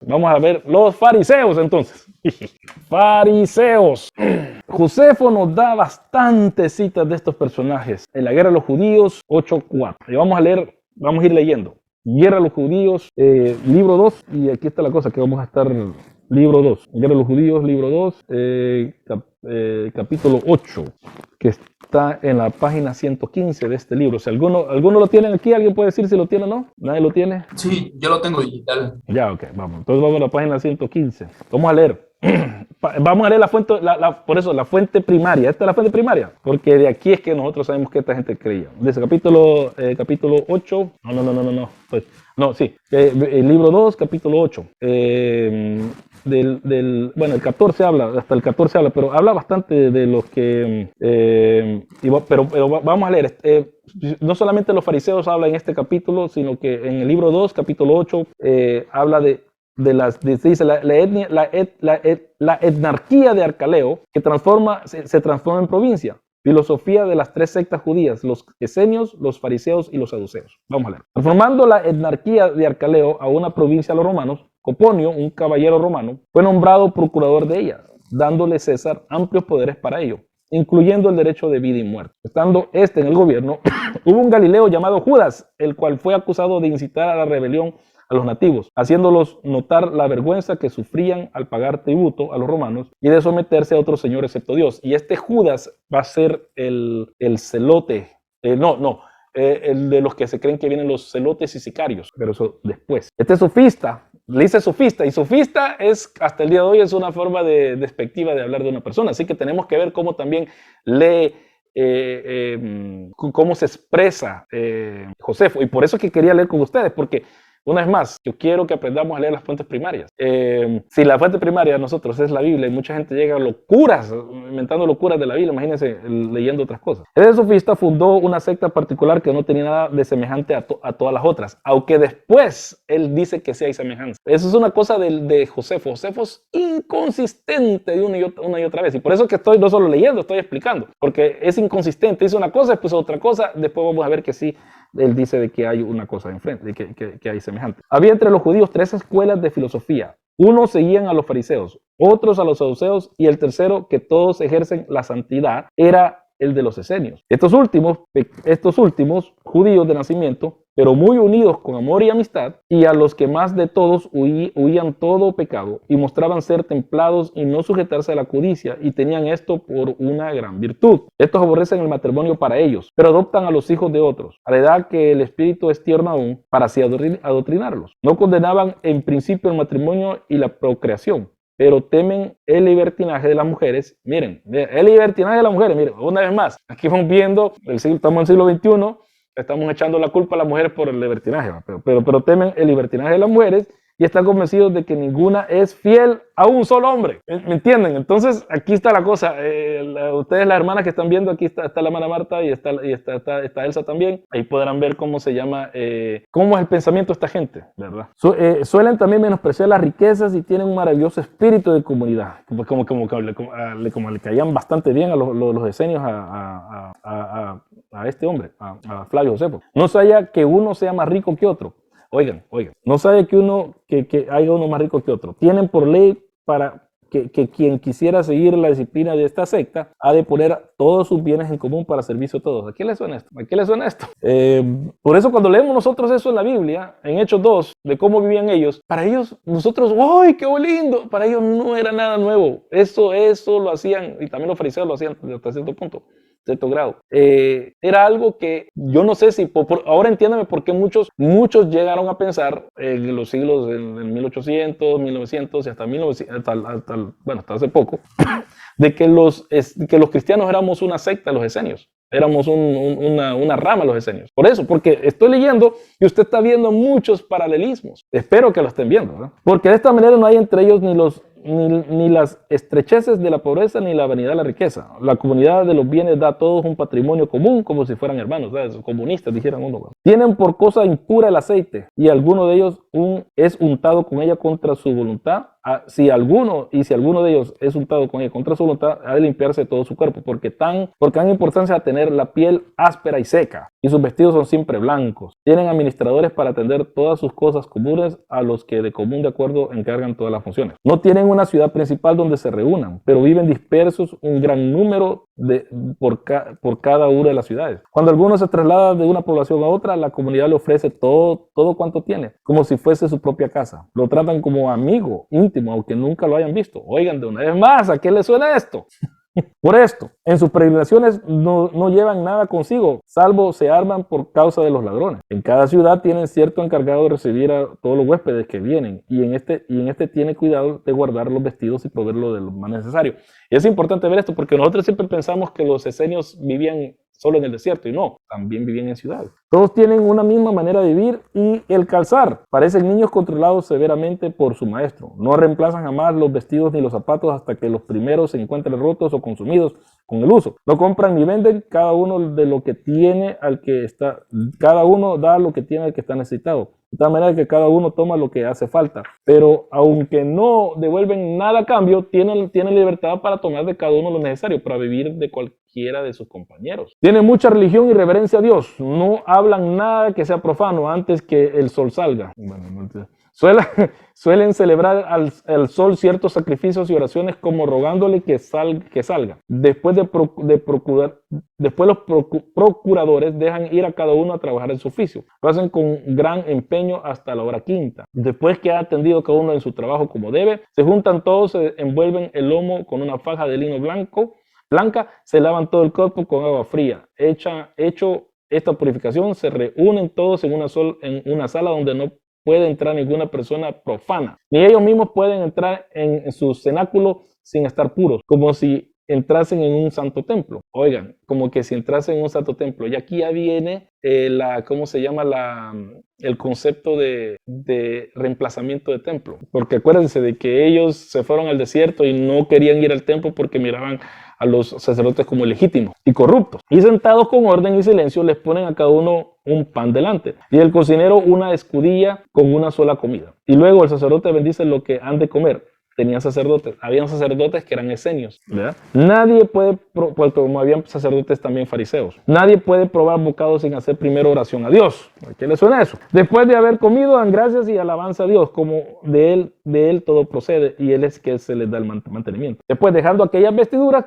Vamos a ver los fariseos entonces. Fariseos. Josefo nos da bastantes citas de estos personajes. En la guerra de los judíos, 8:4. Y vamos a ir leyendo. Guerra de los judíos, libro 2, y aquí está la cosa que vamos a estar, libro 2. Guerra de los judíos, libro 2, capítulo 8, que está en la página 115 de este libro. Si alguno lo tiene aquí, ¿alguien puede decir si lo tiene o no? ¿Nadie lo tiene? Sí, yo lo tengo digital. Ya, ok, vamos. Entonces vamos a la página 115. Vamos a leer. Vamos a leer la fuente, por eso, la fuente primaria. Esta es la fuente primaria, porque de aquí es que nosotros sabemos que esta gente creía. Dice capítulo 8. El libro 2, capítulo 8. Bueno, el 14 habla, hasta el 14 habla, pero habla bastante de los que... pero vamos a leer. No solamente los fariseos hablan en este capítulo, sino que en el libro 2, capítulo 8, habla dice la etnarquía de Arcaleo, que se transforma en provincia. Filosofía de las tres sectas judías, los esenios, los fariseos y los saduceos. Vamos a leer. Transformando la etnarquía de Arcaleo a una provincia a los romanos, Coponio, un caballero romano, fue nombrado procurador de ella, dándole César amplios poderes para ello, incluyendo el derecho de vida y muerte. Estando en el gobierno, hubo un Galileo llamado Judas, el cual fue acusado de incitar a la rebelión a los nativos, haciéndolos notar la vergüenza que sufrían al pagar tributo a los romanos y de someterse a otro señor excepto Dios. Y este Judas va a ser el celote, el de los que se creen que vienen los celotes y sicarios, pero eso después. Este sofista, le dice sofista, y sofista es, hasta el día de hoy, es una forma despectiva de hablar de una persona, así que tenemos que ver cómo también lee cómo se expresa Josefo, y por eso que quería leer con ustedes, porque una vez más, yo quiero que aprendamos a leer las fuentes primarias. Si la fuente primaria de nosotros es la Biblia y mucha gente llega a locuras, inventando locuras de la Biblia, imagínense leyendo otras cosas. Este sofista fundó una secta particular que no tenía nada de semejante a todas las otras, aunque después él dice que sí hay semejanza. Eso es una cosa de Josefo. Josefo es inconsistente de una y otra vez, y por eso que estoy no solo leyendo, estoy explicando, porque es inconsistente, dice una cosa, después otra cosa, después vamos a ver que sí. Él dice de que hay una cosa enfrente, de que hay semejante. Había entre los judíos 3 escuelas de filosofía. Unos seguían a los fariseos, otros a los saduceos, y el tercero, que todos ejercen la santidad, era el de los esenios. Estos últimos judíos de nacimiento, pero muy unidos con amor y amistad, y a los que más de todos huían todo pecado, y mostraban ser templados y no sujetarse a la codicia, y tenían esto por una gran virtud. Estos aborrecen el matrimonio para ellos, pero adoptan a los hijos de otros, a la edad que el espíritu es tierno aún, para así adoctrinarlos. No condenaban en principio el matrimonio y la procreación, pero temen el libertinaje de las mujeres. Miren, el libertinaje de las mujeres, miren, una vez más, aquí vamos viendo, estamos en el siglo XXI, estamos echando la culpa a las mujeres por el libertinaje, pero temen el libertinaje de las mujeres y están convencidos de que ninguna es fiel a un solo hombre. ¿Me entienden? Entonces, aquí está la cosa. Ustedes, las hermanas que están viendo, aquí está la hermana Marta y está Elsa también. Ahí podrán ver cómo se llama, cómo es el pensamiento de esta gente, ¿verdad? Suelen también menospreciar las riquezas y tienen un maravilloso espíritu de comunidad. Como le caían bastante bien a los esenios a este hombre, a Flavio Josefo. No se halla que uno sea más rico que otro. Oigan, no sabe que haya uno más rico que otro. Tienen por ley para que quien quisiera seguir la disciplina de esta secta ha de poner todos sus bienes en común para servicio a todos. ¿A qué le suena esto? Por eso cuando leemos nosotros eso en la Biblia, en Hechos 2, de cómo vivían ellos, para ellos, nosotros, ¡ay, qué lindo! Para ellos no era nada nuevo. Eso lo hacían, y también los fariseos lo hacían hasta cierto punto. Cierto grado. Era algo que yo no sé si, ahora entiéndame por qué muchos llegaron a pensar en los siglos del 1800, 1900 y hasta 1900, hasta hace poco, de que los cristianos éramos una secta, los esenios. Éramos una rama los esenios. Por eso, porque estoy leyendo y usted está viendo muchos paralelismos. Espero que lo estén viendo, ¿verdad? Porque de esta manera no hay entre ellos ni las estrecheces de la pobreza ni la vanidad de la riqueza. La comunidad de los bienes da a todos un patrimonio común como si fueran hermanos, ¿sabes? Comunistas, dijeran uno. Tienen por cosa impura el aceite y alguno de ellos es untado con ella contra su voluntad si alguno de ellos es untado con ella contra su voluntad, ha de limpiarse todo su cuerpo, porque dan importancia a tener la piel áspera y seca, y sus vestidos son siempre blancos. Tienen administradores para atender todas sus cosas comunes, a los que de común de acuerdo encargan todas las funciones. No tienen una ciudad principal donde se reúnan, pero viven dispersos un gran número por cada una de las ciudades. Cuando alguno se traslada de una población a otra, la comunidad le ofrece todo cuanto tiene, como si fuese su propia casa. Lo tratan como amigo íntimo, aunque nunca lo hayan visto. Oigan, de una vez más, ¿a qué le suena esto? Por esto, en sus peregrinaciones no llevan nada consigo, salvo se arman por causa de los ladrones. En cada ciudad tienen cierto encargado de recibir a todos los huéspedes que vienen, y en este tiene cuidado de guardar los vestidos y proveerlo de lo más necesario. Y es importante ver esto porque nosotros siempre pensamos que los esenios vivían solo en el desierto, y no, también vivían en ciudades. Todos tienen una misma manera de vivir y el calzar. Parecen niños controlados severamente por su maestro. No reemplazan jamás los vestidos ni los zapatos hasta que los primeros se encuentren rotos o consumidos con el uso. No compran ni venden, cada uno de lo que tiene cada uno da lo que tiene al que está necesitado. De tal manera que cada uno toma lo que hace falta. Pero aunque no devuelven nada a cambio, tienen libertad para tomar de cada uno lo necesario para vivir de cualquiera de sus compañeros. Tienen mucha religión y reverencia a Dios. No hablan nada que sea profano antes que el sol salga. Suelen celebrar al sol ciertos sacrificios y oraciones, como rogándole que salga. Después los procuradores dejan ir a cada uno a trabajar en su oficio. Lo hacen con gran empeño hasta la hora quinta. Después que ha atendido cada uno en su trabajo como debe, se juntan todos, se envuelven el lomo con una faja de lino blanca, se lavan todo el cuerpo con agua fría. Hecho esta purificación, se reúnen todos en una sala donde no puede entrar ninguna persona profana, ni ellos mismos pueden entrar en su cenáculo sin estar puros, como si entrasen en un santo templo. Oigan, como que si entrasen en un santo templo. Y aquí ya viene el concepto de reemplazamiento de templo. Porque acuérdense de que ellos se fueron al desierto y no querían ir al templo porque miraban a los sacerdotes como ilegítimos y corruptos. Y sentados con orden y silencio les ponen a cada uno un pan delante, y el cocinero una escudilla con una sola comida. Y luego el sacerdote bendice lo que han de comer. Habían sacerdotes que eran esenios, ¿verdad? Nadie puede, porque como habían sacerdotes también fariseos, nadie puede probar bocado sin hacer primero oración a Dios. ¿A qué le suena eso? Después de haber comido, dan gracias y alabanza a Dios, como de él todo procede, y Él es que se les da el mantenimiento. Después, dejando aquellas vestiduras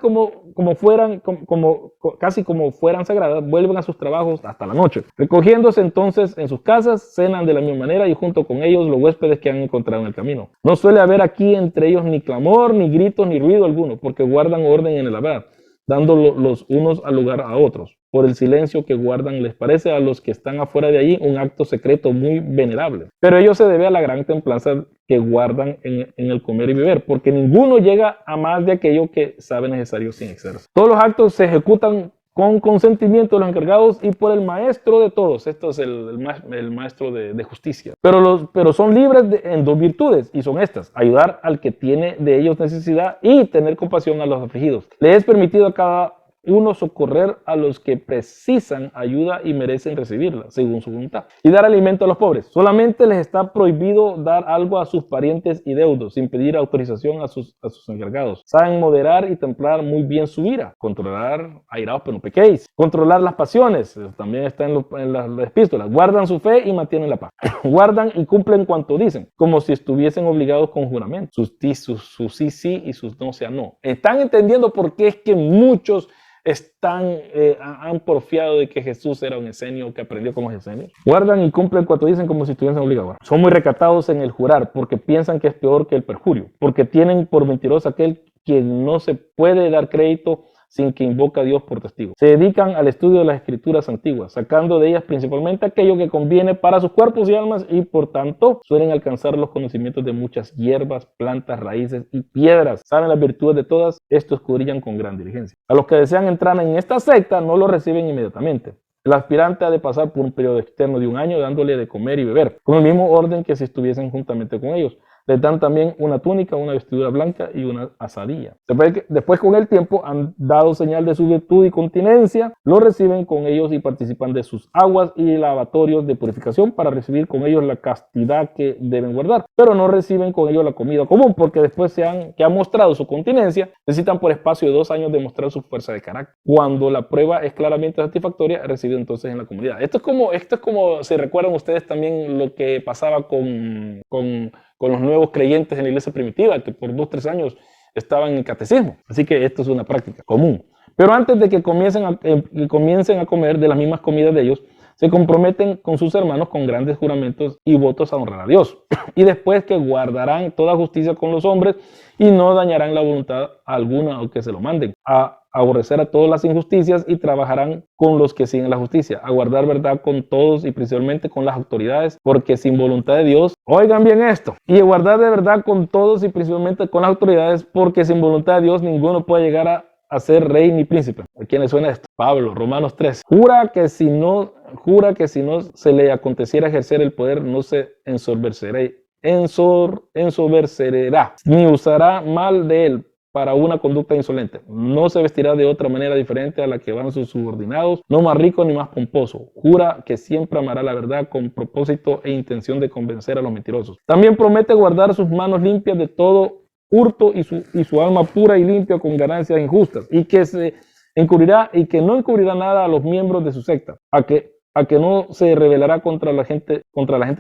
casi como fueran sagradas, vuelven a sus trabajos hasta la noche. Recogiéndose entonces en sus casas, cenan de la misma manera, y junto con ellos los huéspedes que han encontrado en el camino. No suele haber aquí entre ellos ni clamor, ni gritos, ni ruido alguno, porque guardan orden en el hablar, dando los unos al lugar a otros. Por el silencio que guardan, les parece a los que están afuera de allí un acto secreto muy venerable. Pero ello se debe a la gran templanza que guardan en el comer y beber, porque ninguno llega a más de aquello que sabe necesario sin exceso. Todos los actos se ejecutan con consentimiento de los encargados y por el maestro de todos. Esto es el maestro de justicia. Pero son libres en dos virtudes, y son estas: ayudar al que tiene de ellos necesidad y tener compasión a los afligidos. Le es permitido a cada uno socorrer a los que precisan ayuda y merecen recibirla, según su voluntad, y dar alimento a los pobres. Solamente les está prohibido dar algo a sus parientes y deudos, sin pedir autorización a sus encargados. Saben moderar y templar muy bien su ira. Controlar, airaos pero no pequéis. Controlar las pasiones, también está en las epístolas. Guardan su fe y mantienen la paz. Guardan y cumplen cuanto dicen, como si estuviesen obligados con juramento. Sus sí y sus no sea no. ¿Están entendiendo por qué es que muchos han porfiado de que Jesús era un esenio, que aprendió como esenio? Guardan y cumplen cuanto dicen, como si estuviesen obligados. Son muy recatados en el jurar, porque piensan que es peor que el perjurio, porque tienen por mentiroso aquel quien no se puede dar crédito sin que invoca a Dios por testigo. Se dedican al estudio de las escrituras antiguas, sacando de ellas principalmente aquello que conviene para sus cuerpos y almas, y por tanto suelen alcanzar los conocimientos de muchas hierbas, plantas, raíces y piedras. Saben las virtudes de todas, esto escudriñan con gran diligencia. A los que desean entrar en esta secta no lo reciben inmediatamente. El aspirante ha de pasar por un periodo externo de un año, dándole de comer y beber, con el mismo orden que si estuviesen juntamente con ellos. Les dan también una túnica, una vestidura blanca y una asadilla. Después con el tiempo han dado señal de su virtud y continencia, lo reciben con ellos y participan de sus aguas y lavatorios de purificación para recibir con ellos la castidad que deben guardar, pero no reciben con ellos la comida común, porque después que han mostrado su continencia, necesitan por espacio de 2 años demostrar su fuerza de carácter. Cuando la prueba es claramente satisfactoria, recibe entonces en la comunidad. Esto es como si recuerdan ustedes también lo que pasaba con los nuevos creyentes en la iglesia primitiva, que por 2-3 años estaban en catecismo. Así que esto es una práctica común. Pero antes de que comiencen a comer de las mismas comidas de ellos, se comprometen con sus hermanos con grandes juramentos y votos a honrar a Dios. Y después que guardarán toda justicia con los hombres y no dañarán la voluntad alguna aunque se lo manden, a aborrecer a todas las injusticias y trabajarán con los que siguen la justicia, a guardar verdad con todos y principalmente con las autoridades, porque sin voluntad de Dios, oigan bien esto, y a guardar de verdad con todos y principalmente con las autoridades, porque sin voluntad de Dios ninguno puede llegar a ser rey ni príncipe. ¿A quién le suena esto? Pablo, Romanos 3. Jura que si no se le aconteciera ejercer el poder, no se ensoberbecerá, ni usará mal de él para una conducta insolente. No se vestirá de otra manera diferente a la que van sus subordinados, no más rico ni más pomposo. Jura que siempre amará la verdad con propósito e intención de convencer a los mentirosos. También promete guardar sus manos limpias de todo hurto y su alma pura y limpia con ganancias injustas, y que no encubrirá nada a los miembros de su secta, a que no se rebelará contra la gente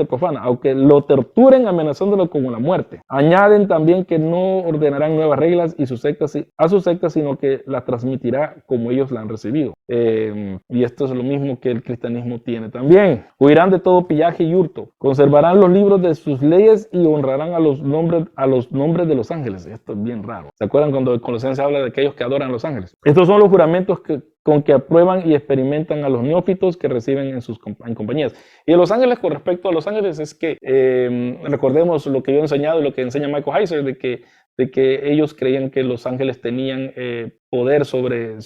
profana, aunque lo torturen amenazándolo con la muerte. Añaden también que no ordenarán nuevas reglas a su secta, sino que las transmitirá como ellos la han recibido. Y esto es lo mismo que el cristianismo tiene también. Huirán de todo pillaje y hurto, conservarán los libros de sus leyes y honrarán a los nombres de los ángeles. Esto es bien raro. ¿Se acuerdan cuando el Colosenses habla de aquellos que adoran a los ángeles? Estos son los juramentos con que aprueban y experimentan a los neófitos que reciben en compañías. Y de los ángeles, con respecto a los ángeles, es que recordemos lo que yo he enseñado y lo que enseña Michael Heiser, de que ellos creían que los ángeles tenían poder sobre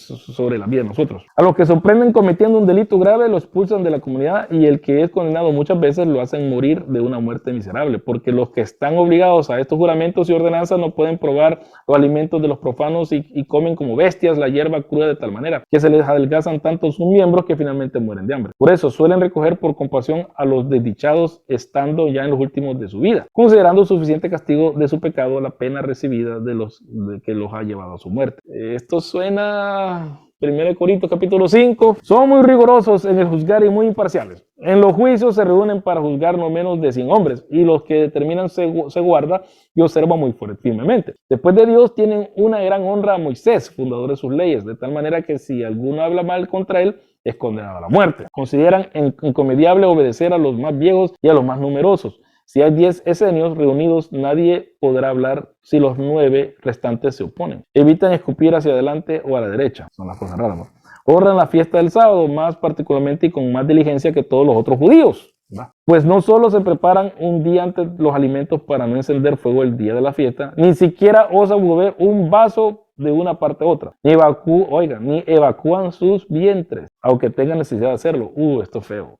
la vida de nosotros. A los que sorprenden cometiendo un delito grave lo expulsan de la comunidad, y el que es condenado muchas veces lo hacen morir de una muerte miserable, porque los que están obligados a estos juramentos y ordenanzas no pueden probar los alimentos de los profanos y comen como bestias la hierba cruda de tal manera que se les adelgazan tanto sus miembros que finalmente mueren de hambre. Por eso suelen recoger por compasión a los desdichados estando ya en los últimos de su vida, considerando suficiente castigo de su pecado la pena recibida de que los ha llevado a su muerte. Esto suena 1 Corintios capítulo 5. Son muy rigurosos en el juzgar y muy imparciales. En los juicios se reúnen para juzgar no menos de 100 hombres, y los que determinan se guarda y observa muy firmemente. Después de Dios tienen una gran honra a Moisés, fundador de sus leyes, de tal manera que si alguno habla mal contra él, es condenado a la muerte. Consideran incomediable obedecer a los más viejos y a los más numerosos. Si hay 10 esenios reunidos, nadie podrá hablar si los 9 restantes se oponen. Evitan escupir hacia adelante o a la derecha. Son las cosas raras, ¿no? Honran la fiesta del sábado, más particularmente y con más diligencia que todos los otros judíos, ¿va? Pues no solo se preparan un día antes los alimentos para no encender fuego el día de la fiesta, ni siquiera osan mover un vaso de una parte a otra, ni evacúan sus vientres, aunque tengan necesidad de hacerlo. Esto es feo.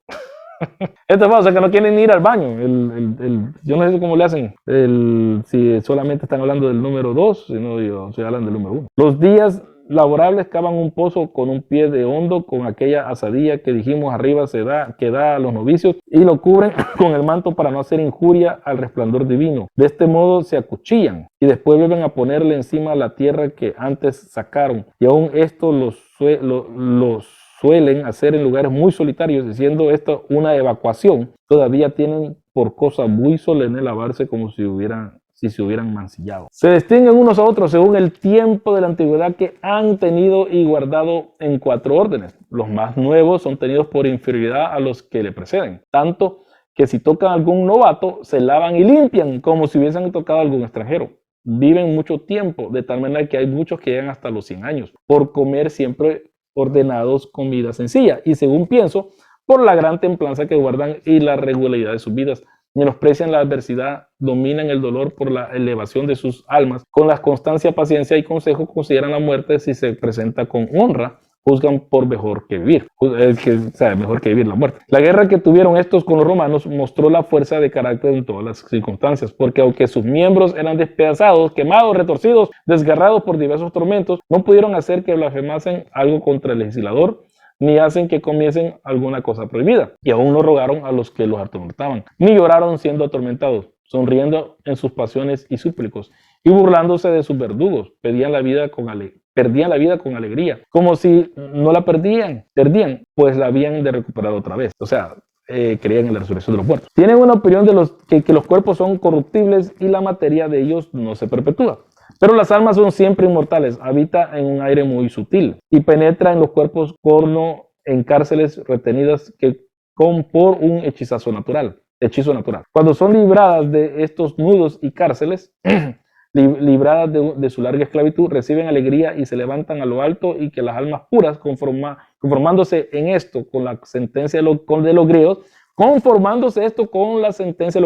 Esto es feo, o sea que no quieren ir al baño. Yo no sé cómo le hacen, si solamente están hablando del número 2, sino si hablan del número 1. Los días laborables cavan un pozo con un pie de hondo, con aquella asadilla que dijimos arriba que da a los novicios, y lo cubren con el manto para no hacer injuria al resplandor divino. De este modo se acuchillan y después vuelven a ponerle encima la tierra que antes sacaron, y aún esto los suelen hacer en lugares muy solitarios, diciendo esto una evacuación. Todavía tienen por cosa muy solemne lavarse como si se hubieran mancillado. Se distinguen unos a otros según el tiempo de la antigüedad que han tenido y guardado en 4 órdenes. Los más nuevos son tenidos por inferioridad a los que le preceden, tanto que si tocan algún novato, se lavan y limpian como si hubiesen tocado a algún extranjero. Viven mucho tiempo, de tal manera que hay muchos que llegan hasta los 100 años, por comer siempre ordenados con vida sencilla, y según pienso, por la gran templanza que guardan y la regularidad de sus vidas. Menosprecian la adversidad, dominan el dolor por la elevación de sus almas, con la constancia, paciencia y consejo consideran la muerte si se presenta con honra, juzgan por mejor que vivir, mejor que vivir la muerte. La guerra que tuvieron estos con los romanos mostró la fuerza de carácter en todas las circunstancias, porque aunque sus miembros eran despedazados, quemados, retorcidos, desgarrados por diversos tormentos, no pudieron hacer que blasfemasen algo contra el legislador, ni hacen que comiesen alguna cosa prohibida, y aún no rogaron a los que los atormentaban, ni lloraron siendo atormentados, sonriendo en sus pasiones y súplicos, y burlándose de sus verdugos, perdían la vida con alegría, como si no la perdían, pues la habían de recuperar otra vez. O sea, creían en la resurrección de los muertos. Tienen una opinión de que los cuerpos son corruptibles y la materia de ellos no se perpetúa. Pero las almas son siempre inmortales, habita en un aire muy sutil y penetra en los cuerpos como en cárceles retenidas por un hechizo natural. Cuando son libradas de estos nudos y cárceles, libradas de su larga esclavitud, reciben alegría y se levantan a lo alto, y que las almas puras, conformándose en esto con la sentencia de los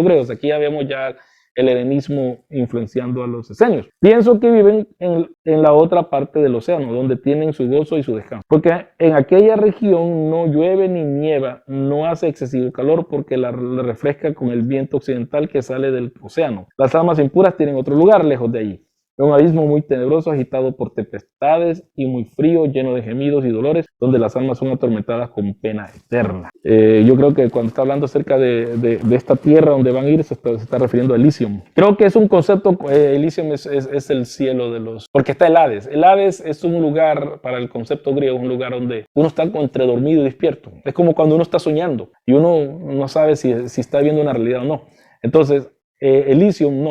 griegos, aquí ya vemos ya el helenismo influenciando a los esenios. Pienso que viven en la otra parte del océano, donde tienen su gozo y su descanso. Porque en aquella región no llueve ni nieva, no hace excesivo calor, porque la refresca con el viento occidental que sale del océano. Las almas impuras tienen otro lugar lejos de allí. Un abismo muy tenebroso, agitado por tempestades, y muy frío, lleno de gemidos y dolores, donde las almas son atormentadas con pena eterna. Yo creo que cuando está hablando acerca de esta tierra donde van a ir, se está refiriendo a Elysium. Creo que es un concepto, Elysium es el cielo de los... Porque está el Hades. El Hades es un lugar, para el concepto griego, un lugar donde uno está entre dormido y despierto. Es como cuando uno está soñando y uno no sabe si está viendo una realidad o no. Entonces, Elysium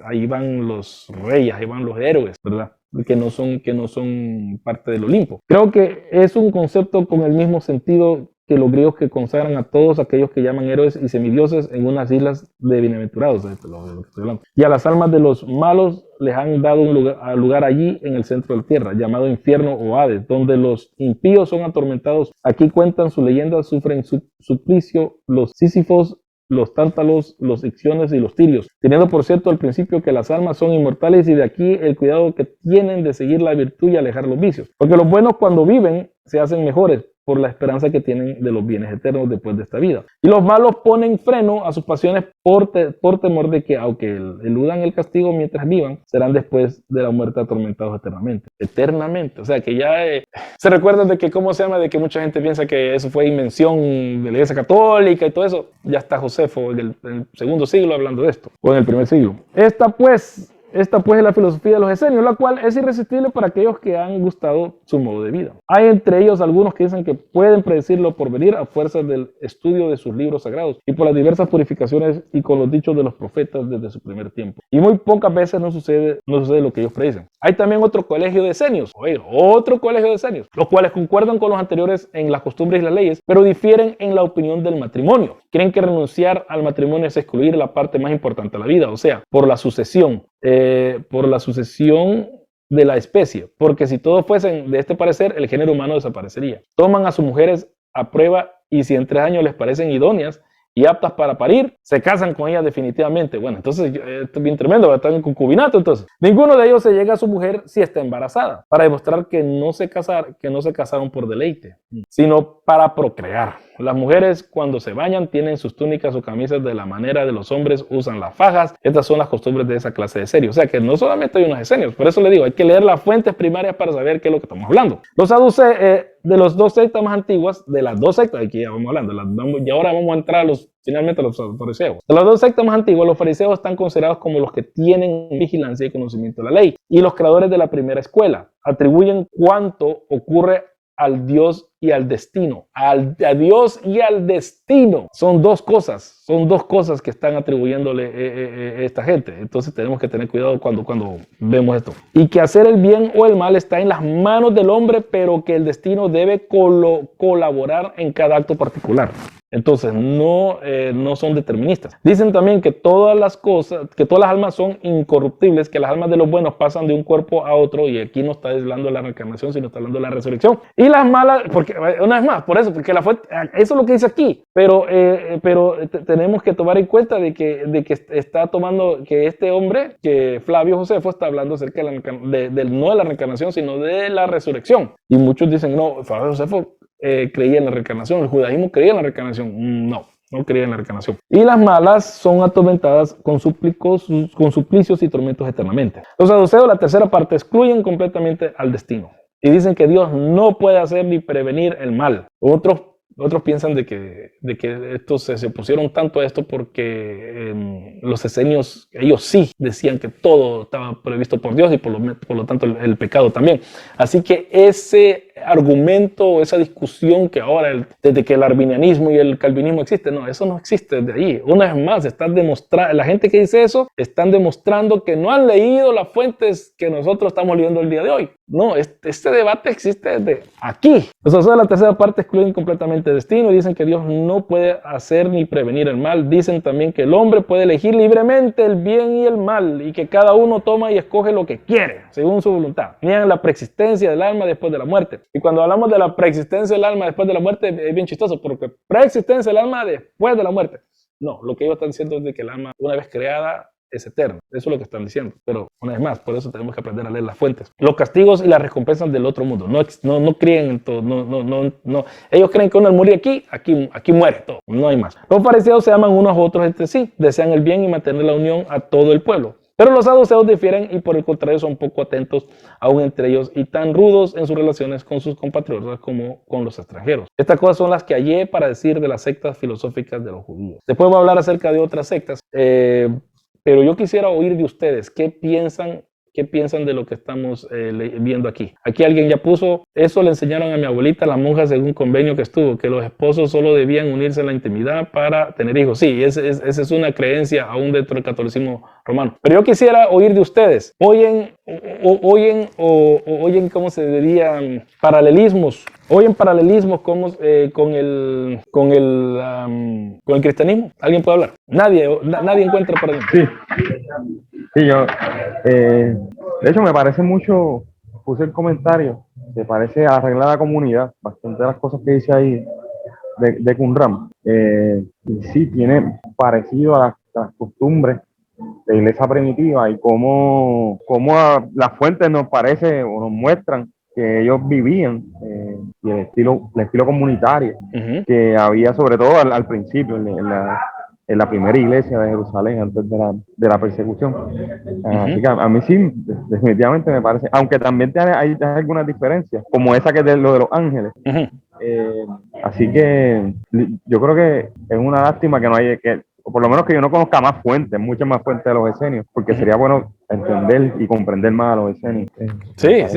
ahí van los reyes, ahí van los héroes, ¿verdad? Que no son parte del Olimpo. Creo que es un concepto con el mismo sentido que los griegos, que consagran a todos aquellos que llaman héroes y semidioses en unas islas de bienaventurados, y a las almas de los malos les han dado un lugar allí en el centro de la tierra, llamado infierno o Hades, donde los impíos son atormentados. Aquí cuentan su leyenda, sufren suplicio los Sísifos, los tántalos, los icciones y los tirios, teniendo por cierto al principio que las almas son inmortales, y de aquí el cuidado que tienen de seguir la virtud y alejar los vicios. Porque los buenos, cuando viven, se hacen mejores por la esperanza que tienen de los bienes eternos después de esta vida. Y los malos ponen freno a sus pasiones por temor de que, aunque eludan el castigo mientras vivan, serán después de la muerte atormentados eternamente. O sea que ya se recuerdan de que, ¿cómo se llama? De que mucha gente piensa que eso fue invención de la Iglesia Católica y todo eso. Ya está Josefo en el segundo siglo hablando de esto, o en el primer siglo. Esta pues es la filosofía de los esenios, la cual es irresistible para aquellos que han gustado su modo de vida. Hay entre ellos algunos que dicen que pueden predecir lo porvenir a fuerza del estudio de sus libros sagrados y por las diversas purificaciones y con los dichos de los profetas desde su primer tiempo. Y muy pocas veces no sucede lo que ellos predicen. Hay también otro colegio de esenios, los cuales concuerdan con los anteriores en las costumbres y las leyes, pero difieren en la opinión del matrimonio. Creen que renunciar al matrimonio es excluir la parte más importante de la vida, o sea, por la sucesión de la especie, porque si todos fuesen de este parecer, el género humano desaparecería. Toman a sus mujeres a prueba, y si en 3 años les parecen idóneas y aptas para parir, se casan con ellas definitivamente. Bueno, entonces esto es bien tremendo, están en concubinato. Entonces, ninguno de ellos se llega a su mujer si está embarazada, para demostrar que no se casaron por deleite, sino para procrear. Las mujeres, cuando se bañan, tienen sus túnicas o camisas de la manera de los hombres, usan las fajas. Estas son las costumbres de esa clase de esenios. O sea que no solamente hay unos esenios, por eso le digo, hay que leer las fuentes primarias para saber qué es lo que estamos hablando. Los saduceos, de las 2 sectas más antiguas, aquí ya vamos hablando, y ahora vamos a entrar finalmente a los fariseos. De las 2 sectas más antiguas, los fariseos están considerados como los que tienen vigilancia y conocimiento de la ley, y los creadores de la primera escuela. Atribuyen cuanto ocurre al Dios y al destino. A Dios y al destino. Son dos cosas que están atribuyéndole esta gente. Entonces tenemos que tener cuidado cuando vemos esto. Y que hacer el bien o el mal está en las manos del hombre, pero que el destino debe colaborar en cada acto particular. Entonces no son deterministas. Dicen también que todas las almas son incorruptibles, que las almas de los buenos pasan de un cuerpo a otro, y aquí no está hablando de la reencarnación, sino está hablando de la resurrección. Y las malas, porque porque una vez más, por eso, porque la fuente, eso es lo que dice aquí, pero tenemos que tomar en cuenta de que está tomando, que este hombre, que Flavio Josefo, está hablando acerca no de la reencarnación, sino de la resurrección. Y muchos dicen, no, Flavio Josefo creía en la reencarnación, el judaísmo creía en la reencarnación. No creía en la reencarnación. Y las malas son atormentadas con suplicios y tormentos eternamente. Los saduceos, la tercera parte, excluyen completamente al destino. Y dicen que Dios no puede hacer ni prevenir el mal. Otros piensan de que estos se opusieron tanto a esto porque los esenios, ellos sí decían que todo estaba previsto por Dios y por lo tanto el pecado también. Así que ese argumento, esa discusión que ahora, desde que el arminianismo y el calvinismo existen, no, eso no existe desde allí. Una vez más, la gente que dice eso, están demostrando que no han leído las fuentes que nosotros estamos leyendo el día de hoy. No, este debate existe desde aquí. Los saduceos de la tercera parte excluyen completamente el destino y dicen que Dios no puede hacer ni prevenir el mal. Dicen también que el hombre puede elegir libremente el bien y el mal y que cada uno toma y escoge lo que quiere, según su voluntad. Niegan la preexistencia del alma después de la muerte. Y cuando hablamos de la preexistencia del alma después de la muerte, es bien chistoso, porque preexistencia del alma después de la muerte. No, lo que ellos están diciendo es de que el alma, una vez creada, es eterno. Eso es lo que están diciendo. Pero una vez más, por eso tenemos que aprender a leer las fuentes. Los castigos y las recompensas del otro mundo. No creen en todo. No. Ellos creen que uno al morir aquí muere todo. No hay más. Los fariseos se aman unos a otros entre sí. Desean el bien y mantener la unión a todo el pueblo. Pero los saduceos difieren y por el contrario son poco atentos aún entre ellos y tan rudos en sus relaciones con sus compatriotas como con los extranjeros. Estas cosas son las que hallé para decir de las sectas filosóficas de los judíos. Después voy a hablar acerca de otras sectas, pero yo quisiera oír de ustedes qué piensan de lo que estamos viendo aquí. Aquí alguien ya puso, eso le enseñaron a mi abuelita, las monjas, según un convenio que estuvo, que los esposos solo debían unirse en la intimidad para tener hijos. Sí, esa es una creencia aún dentro del catolicismo romano. Pero yo quisiera oír de ustedes. ¿Oyen, cómo se diría, paralelismos? ¿Oyen paralelismos con el cristianismo? ¿Alguien puede hablar? Nadie encuentra paralelismos. Sí, yo, de hecho me parece mucho, puse el comentario, me parece a la regla de la comunidad, bastante de las cosas que dice ahí de Qumran. Sí, tiene parecido a las costumbres de la iglesia primitiva y cómo las fuentes nos parece o nos muestran que ellos vivían y el estilo comunitario que había sobre todo al principio en la primera iglesia de Jerusalén antes de la persecución. Así que a mí sí, definitivamente me parece, aunque también hay algunas diferencias, como esa que es de lo de los ángeles. Así que yo creo que es una lástima que no haya, o por lo menos que yo no conozca más fuentes, muchas más fuentes de los esenios, porque sería bueno entender y comprender más a los esenios. Sí, es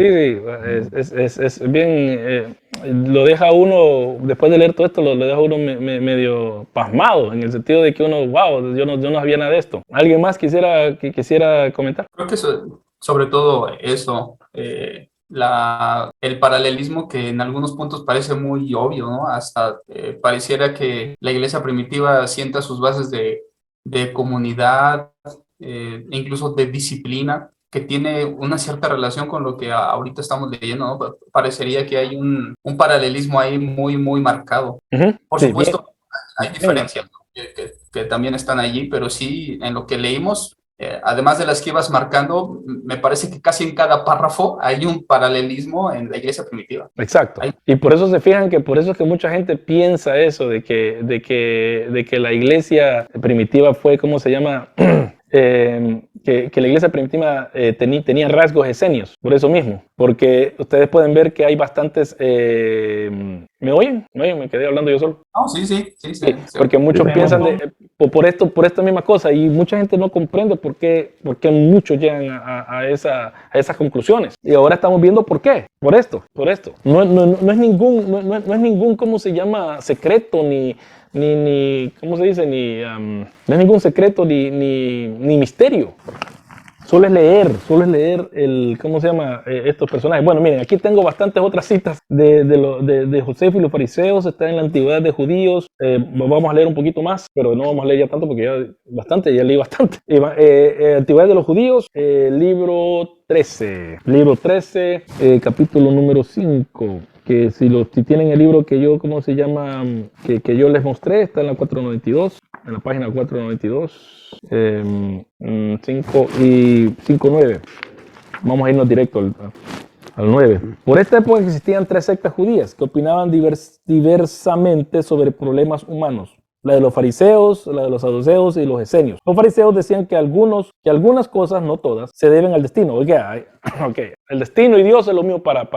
bien, lo deja uno, después de leer todo esto, lo deja uno medio pasmado, en el sentido de que uno, wow, yo no sabía nada de esto. ¿Alguien más quisiera comentar? Creo que sobre todo eso, el paralelismo que en algunos puntos parece muy obvio, ¿no? Hasta pareciera que la iglesia primitiva sienta sus bases de comunidad, e incluso de disciplina, que tiene una cierta relación con lo que ahorita estamos leyendo, ¿no? Parecería que hay un paralelismo ahí muy, muy marcado. Por supuesto, hay diferencias, ¿no? que también están allí, pero sí, en lo que leímos, además de las que ibas marcando, me parece que casi en cada párrafo hay un paralelismo en la iglesia primitiva. Exacto. Y por eso se fijan que por eso es que mucha gente piensa eso, de que la iglesia primitiva fue, ¿cómo se llama? Que la iglesia primitiva tenía rasgos esenios, por eso mismo, porque ustedes pueden ver que hay bastantes... ¿Me oyen? Me quedé hablando yo solo. No, sí. Porque muchos piensan por esta misma cosa y mucha gente no comprende por qué muchos llegan a esas conclusiones. Y ahora estamos viendo por qué. Por esto. No es ningún, ¿cómo se llama? Secreto ni ¿cómo se dice? No es ningún secreto ni misterio. Solo es leer ¿cómo se llama? Estos personajes. Bueno, miren, aquí tengo bastantes otras citas de Josefo y los fariseos. Está en la antigüedad de judíos. Vamos a leer un poquito más, pero no vamos a leer ya tanto porque ya leí bastante. Antigüedad de los judíos, libro 13, capítulo número 5. Que si tienen el libro que yo, ¿cómo se llama? Que yo les mostré, está en la 492, en la página 492, 5:9. Vamos a irnos directo al 9. Por esta época existían 3 sectas judías que opinaban diversamente sobre problemas humanos. La de los fariseos, la de los saduceos y los esenios. Los fariseos decían que algunas cosas, no todas, se deben al destino. Oiga, el destino y Dios es lo mismo para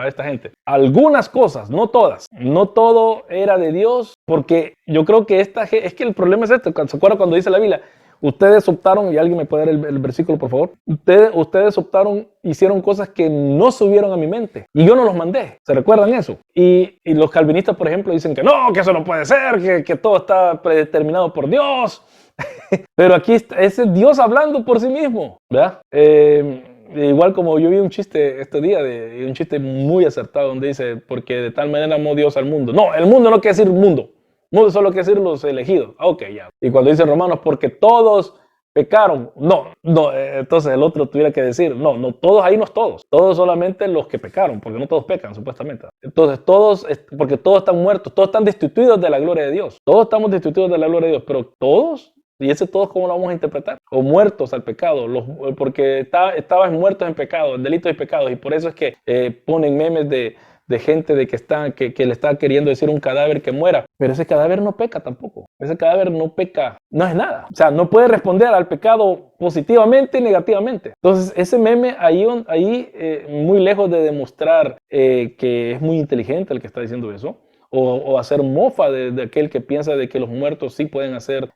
esta gente. Algunas cosas, no todas. No todo era de Dios, porque yo creo que es que el problema es este. ¿Se acuerdan cuando dice la Biblia? Ustedes optaron, y alguien me puede dar el versículo, por favor. Ustedes optaron, hicieron cosas que no subieron a mi mente. Y yo no los mandé. ¿Se recuerdan eso? Y los calvinistas, por ejemplo, dicen que no, que eso no puede ser, que todo está predeterminado por Dios. Pero aquí ese es Dios hablando por sí mismo, ¿verdad? Igual como yo vi un chiste este día, un chiste muy acertado, donde dice, porque de tal manera amó Dios al mundo. No, el mundo no quiere decir mundo. Mundo solo quiere decir los elegidos. Ok, ya. Y cuando dice Romanos, porque todos pecaron. No, entonces el otro tuviera que decir, no, todos ahí no es todos. Todos solamente los que pecaron, porque no todos pecan, supuestamente. Entonces porque todos están muertos, todos están destituidos de la gloria de Dios. Todos estamos destituidos de la gloria de Dios, pero todos, y ese todos, ¿cómo lo vamos a interpretar? O muertos al pecado, porque estaban muertos en pecado, en delitos y pecados, y por eso es que ponen memes de gente que le está queriendo decir un cadáver que muera, pero ese cadáver no peca tampoco, ese cadáver no peca, no es nada, o sea, no puede responder al pecado positivamente y negativamente. Entonces ese meme ahí muy lejos de demostrar que es muy inteligente el que está diciendo eso, o hacer mofa de aquel que piensa de que los muertos sí pueden hacer,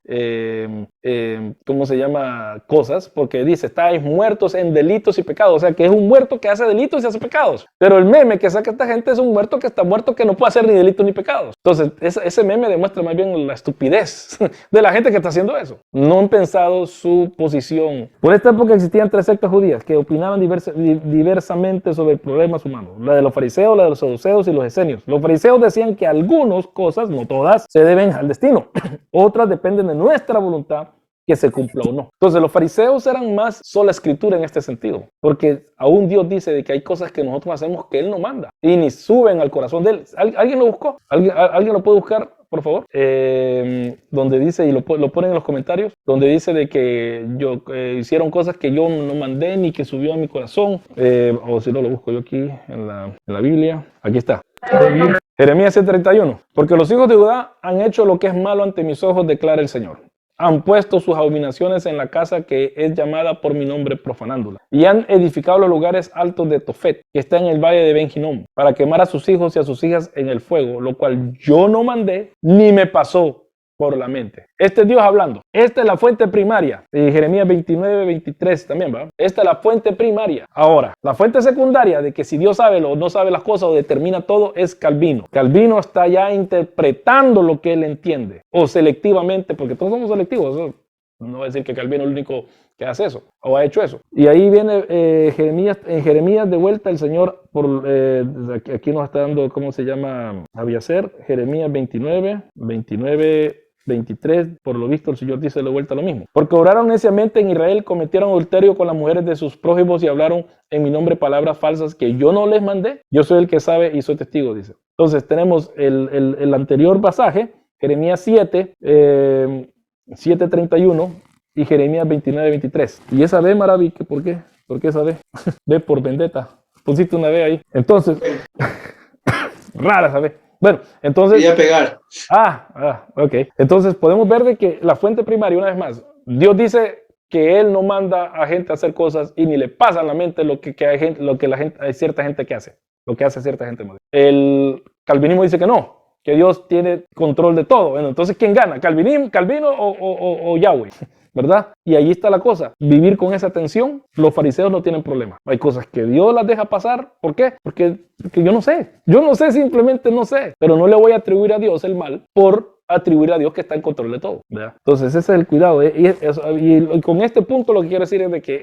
¿cómo se llama? Cosas, porque dice, estáis muertos en delitos y pecados, o sea, que es un muerto que hace delitos y hace pecados. Pero el meme que saca esta gente es un muerto que está muerto que no puede hacer ni delitos ni pecados. Entonces, ese meme demuestra más bien la estupidez de la gente que está haciendo eso. No han pensado su posición. Por esta época existían 3 sectas judías que opinaban diversamente sobre problemas humanos. La de los fariseos, la de los saduceos y los esenios. Los fariseos decían que algunas cosas, no todas, se deben al destino. Otras dependen de nuestra voluntad que se cumpla o no. Entonces los fariseos eran más sola escritura en este sentido, porque aún Dios dice de que hay cosas que nosotros hacemos que Él no manda y ni suben al corazón de Él. ¿Alguien lo buscó? ¿Alguien lo puede buscar, por favor? Donde dice, y lo ponen en los comentarios, donde dice de que hicieron cosas que yo no mandé ni que subió a mi corazón, o si no lo busco yo aquí en la Biblia. Aquí está. Jeremías 7:31. Porque los hijos de Judá han hecho lo que es malo ante mis ojos, declara el Señor. Han puesto sus abominaciones en la casa que es llamada por mi nombre, profanándola. Y han edificado los lugares altos de Tofet, que está en el valle de Ben Hinnom, para quemar a sus hijos y a sus hijas en el fuego, lo cual yo no mandé, ni me pasó por la mente. Este es Dios hablando. Esta es la fuente primaria. Y Jeremías 29:23 también, ¿va? Esta es la fuente primaria. Ahora, la fuente secundaria de que si Dios sabe o no sabe las cosas o determina todo es Calvino. Calvino está ya interpretando lo que él entiende. O selectivamente, porque todos somos selectivos. No voy a decir que Calvino es el único que hace eso o ha hecho eso. Y ahí viene Jeremías de vuelta el Señor, aquí nos está dando, ¿cómo se llama? Abiaser, Jeremías 23, por lo visto el Señor dice de vuelta lo mismo. Porque obraron neciamente en Israel, cometieron adulterio con las mujeres de sus prójimos y hablaron en mi nombre palabras falsas que yo no les mandé. Yo soy el que sabe y soy testigo, dice. Entonces tenemos el anterior pasaje, Jeremías 7:31 y Jeremías 29:23. Y esa B, Maraví, ¿por qué? ¿Por qué esa B? B por vendetta. Pusiste una B ahí. Entonces, rara esa B. Bueno, entonces... Quería pegar. Ok. Entonces podemos ver de que la fuente primaria, una vez más, Dios dice que Él no manda a gente a hacer cosas y ni le pasa en la mente hay cierta gente que hace. Lo que hace cierta gente. El calvinismo dice que no, que Dios tiene control de todo. Bueno, entonces, ¿quién gana? ¿Calvino o Yahweh? ¿Verdad? Y ahí está la cosa. Vivir con esa tensión, los fariseos no tienen problema. Hay cosas que Dios las deja pasar. ¿Por qué? Porque yo no sé. Yo no sé, simplemente no sé. Pero no le voy a atribuir a Dios el mal por atribuir a Dios que está en control de todo, ¿verdad? Entonces ese es el cuidado. Y con este punto lo que quiero decir es de que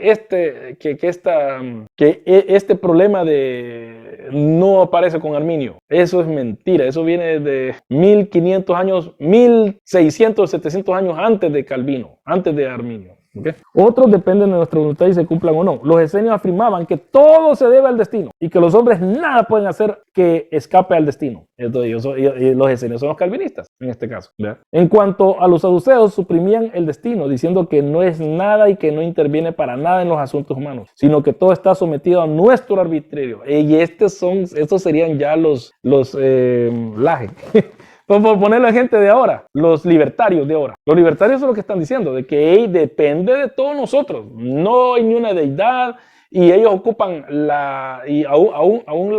este problema de no aparece con Arminio. Eso es mentira. Eso viene de 1500 años, 1600, 700 años antes de Calvino, antes de Arminio. ¿Okay? Otros dependen de nuestra voluntad y se cumplan o no. Los esenios afirmaban que todo se debe al destino y que los hombres nada pueden hacer que escape al destino. Entonces, los esenios son los calvinistas en este caso, ¿verdad? En cuanto a los saduceos, suprimían el destino diciendo que no es nada y que no interviene para nada en los asuntos humanos, sino que todo está sometido a nuestro arbitrio. Y estos serían ya los lajes. Por ponerle a gente de ahora, los libertarios de ahora. Los libertarios son los que están diciendo de que depende de todos nosotros. No hay ni una deidad y ellos ocupan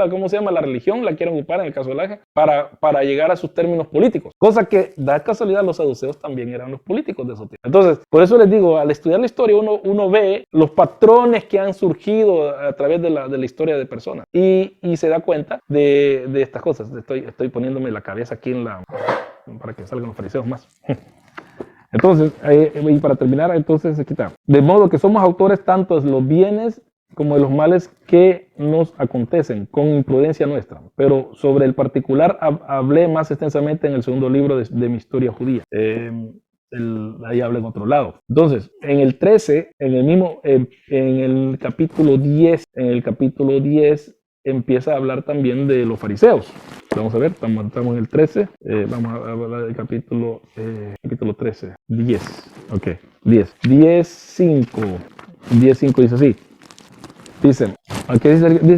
¿cómo se llama? La religión la quieren ocupar en el caso del Laje para llegar a sus términos políticos. Cosa que, da casualidad, los saduceos también eran los políticos de esos tiempos. Entonces, por eso les digo, al estudiar la historia uno ve los patrones que han surgido a través de la historia de personas y se da cuenta de estas cosas. Estoy poniéndome la cabeza aquí para que salgan los fariseos más. Entonces, y para terminar, entonces se quita. De modo que somos autores tanto de los bienes como de los males que nos acontecen con imprudencia nuestra. Pero sobre el particular hablé más extensamente en el segundo libro de mi historia judía. Ahí habla en otro lado. Entonces, en el 13, en el capítulo 10, empieza a hablar también de los fariseos. Vamos a ver, estamos en el 13, vamos a hablar del capítulo 13, 10, ok, 10:5 dice así. Dicen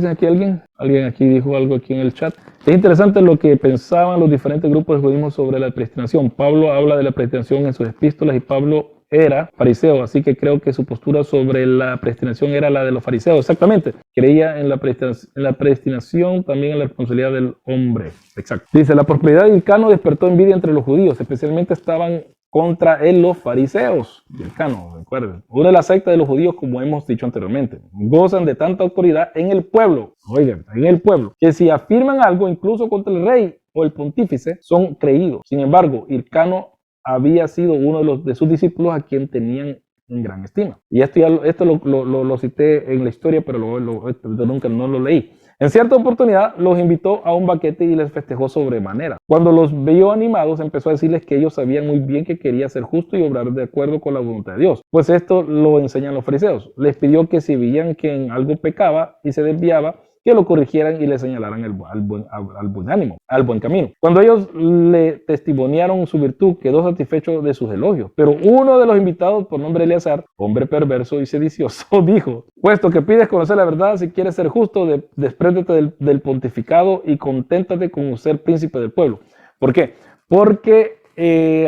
aquí alguien aquí dijo algo aquí en el chat. Es interesante lo que pensaban los diferentes grupos de judaísmo sobre la predestinación. Pablo habla de la predestinación en sus epístolas y Pablo era fariseo, así que creo que su postura sobre la predestinación era la de los fariseos. Exactamente, creía en la predestinación, también en la responsabilidad del hombre. Exacto. Dice, la prosperidad de Hircano despertó envidia entre los judíos, especialmente estaban contra él los fariseos. Hircano, recuerden, una de las sectas de los judíos, como hemos dicho anteriormente, gozan de tanta autoridad en el pueblo, oigan, en el pueblo, que si afirman algo, incluso contra el rey o el pontífice, son creídos. Sin embargo, Hircano había sido uno de sus discípulos a quien tenían en gran estima. Y esto lo cité en la historia, pero nunca no lo leí. En cierta oportunidad los invitó a un banquete y les festejó sobremanera. Cuando los vio animados, empezó a decirles que ellos sabían muy bien que quería ser justo y obrar de acuerdo con la voluntad de Dios. Pues esto lo enseñan los fariseos. Les pidió que si veían que en algo pecaba y se desviaba, que lo corrigieran y le señalaran al buen ánimo, al buen camino. Cuando ellos le testimoniaron su virtud, quedó satisfecho de sus elogios. Pero uno de los invitados, por nombre Eleazar, hombre perverso y sedicioso, dijo: puesto que pides conocer la verdad, si quieres ser justo, despréndete del pontificado y conténtate con ser príncipe del pueblo. ¿Por qué? Porque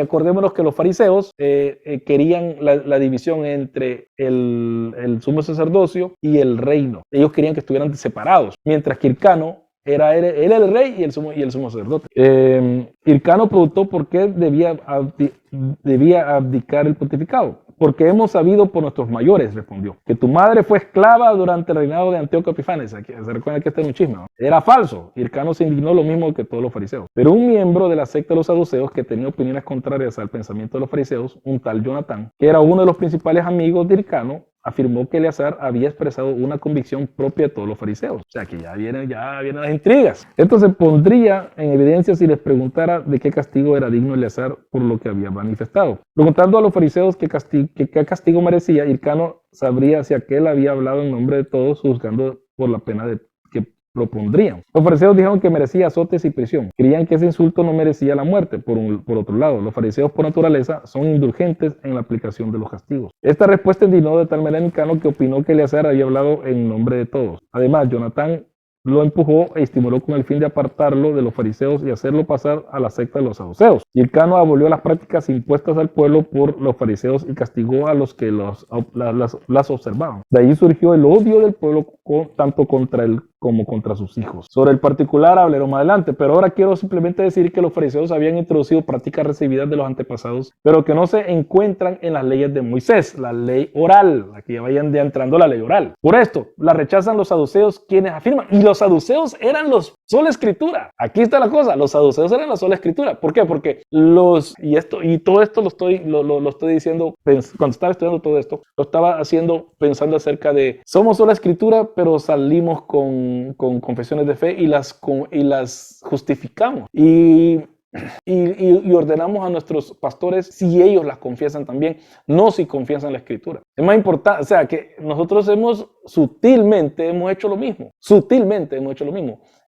acordémonos que los fariseos querían la división entre el sumo sacerdocio y el reino. Ellos querían que estuvieran separados, mientras que Hircano era el rey y el sumo sacerdote. Hircano preguntó por qué debía abdicar el pontificado. Porque hemos sabido por nuestros mayores, respondió, que tu madre fue esclava durante el reinado de Antíoco Epifanes. Se recuerda que este es un chisme, ¿no? Era falso. Hircano se indignó lo mismo que todos los fariseos. Pero un miembro de la secta de los saduceos que tenía opiniones contrarias al pensamiento de los fariseos, un tal Jonatán, que era uno de los principales amigos de Hircano, afirmó que Eleazar había expresado una convicción propia de todos los fariseos. O sea que ya vienen las intrigas. Esto se pondría en evidencia si les preguntara de qué castigo era digno Eleazar por lo que había manifestado. Preguntando a los fariseos qué castigo merecía, Hircano sabría si aquel había hablado en nombre de todos, juzgando por la pena que propondrían. Los fariseos dijeron que merecía azotes y prisión. Creían que ese insulto no merecía la muerte. Por otro lado, los fariseos por naturaleza son indulgentes en la aplicación de los castigos. Esta respuesta indignó de tal manera a Hircano que opinó que Eleazar había hablado en nombre de todos. Además, Jonatán lo empujó e estimuló con el fin de apartarlo de los fariseos y hacerlo pasar a la secta de los saduceos. Hircano abolió las prácticas impuestas al pueblo por los fariseos y castigó a los que las observaban. De ahí surgió el odio del pueblo tanto contra el como contra sus hijos. Sobre el particular hablaré más adelante, pero ahora quiero simplemente decir que los fariseos habían introducido prácticas recibidas de los antepasados, pero que no se encuentran en las leyes de Moisés, la ley oral. Aquí ya vayan ya entrando la ley oral. Por esto, la rechazan los saduceos, quienes afirman, y los saduceos eran los sola escritura. Aquí está la cosa, los saduceos eran la sola escritura. ¿Por qué? Porque todo esto lo estoy diciendo, cuando estaba estudiando todo esto, lo estaba haciendo pensando acerca de, somos sola escritura, pero salimos con confesiones de fe y las justificamos. Y ordenamos a nuestros pastores si ellos las confiesan también, no si confiesan la escritura. Es más importante, o sea, que nosotros sutilmente hemos hecho lo mismo,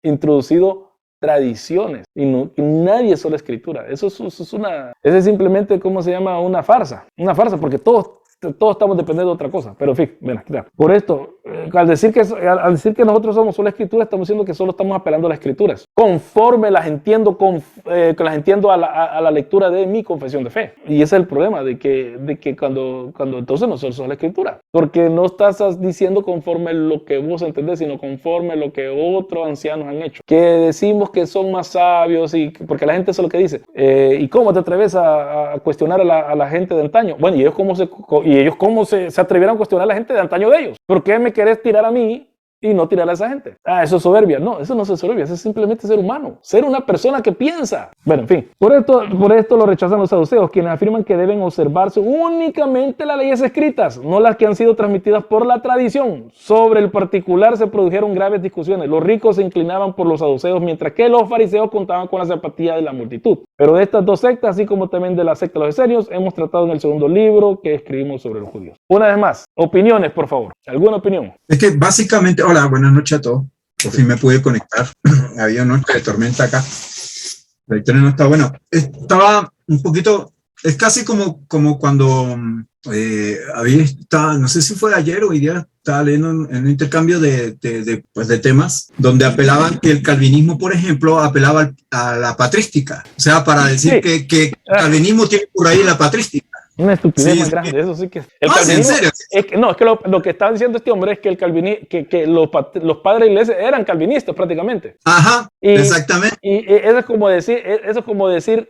introducido tradiciones y nadie es sola escritura. Eso es simplemente, ¿cómo se llama? Una farsa, porque todos estamos dependiendo de otra cosa, pero en fin, ven, por esto, al decir que nosotros somos sola escritura, estamos diciendo que solo estamos apelando a las escrituras, conforme las entiendo, a la lectura de mi confesión de fe. Y ese es el problema, de que cuando entonces no somos sola escritura, porque no estás diciendo conforme lo que vos entendés, sino conforme lo que otros ancianos han hecho, que decimos que son más sabios, porque la gente eso es lo que dice. ¿Y cómo te atreves a cuestionar a la gente de antaño? Bueno, ¿y ellos cómo se atrevieron a cuestionar a la gente de antaño de ellos? ¿Por qué me querés tirar a mí y no tirar a esa gente? Eso es soberbia. No, eso no es soberbia, eso es simplemente ser humano, ser una persona que piensa. Bueno, en fin, por esto lo rechazan los saduceos, quienes afirman que deben observarse únicamente las leyes escritas, no las que han sido transmitidas por la tradición. Sobre el particular se produjeron graves discusiones. Los ricos se inclinaban por los saduceos, mientras que los fariseos contaban con la simpatía de la multitud. Pero de estas dos sectas, así como también de la secta de los esenios, hemos tratado en el segundo libro que escribimos sobre los judíos. Una vez más, opiniones, por favor. ¿Alguna opinión? Es que básicamente, hola, buenas noches a todos. Por fin me pude conectar. Había noche de tormenta acá. La historia no está bueno. Estaba un poquito, es casi como cuando no sé si fue ayer o hoy día, estaba leyendo en un intercambio de temas donde apelaban que el calvinismo, por ejemplo, apelaba a la patrística. O sea, para decir que el calvinismo tiene por ahí la patrística. Una estupidez más grande, eso sí que... ¿En serio? Es que lo que está diciendo este hombre es que que los padres de la iglesia eran calvinistas prácticamente. Ajá, exactamente. Y eso es como decir,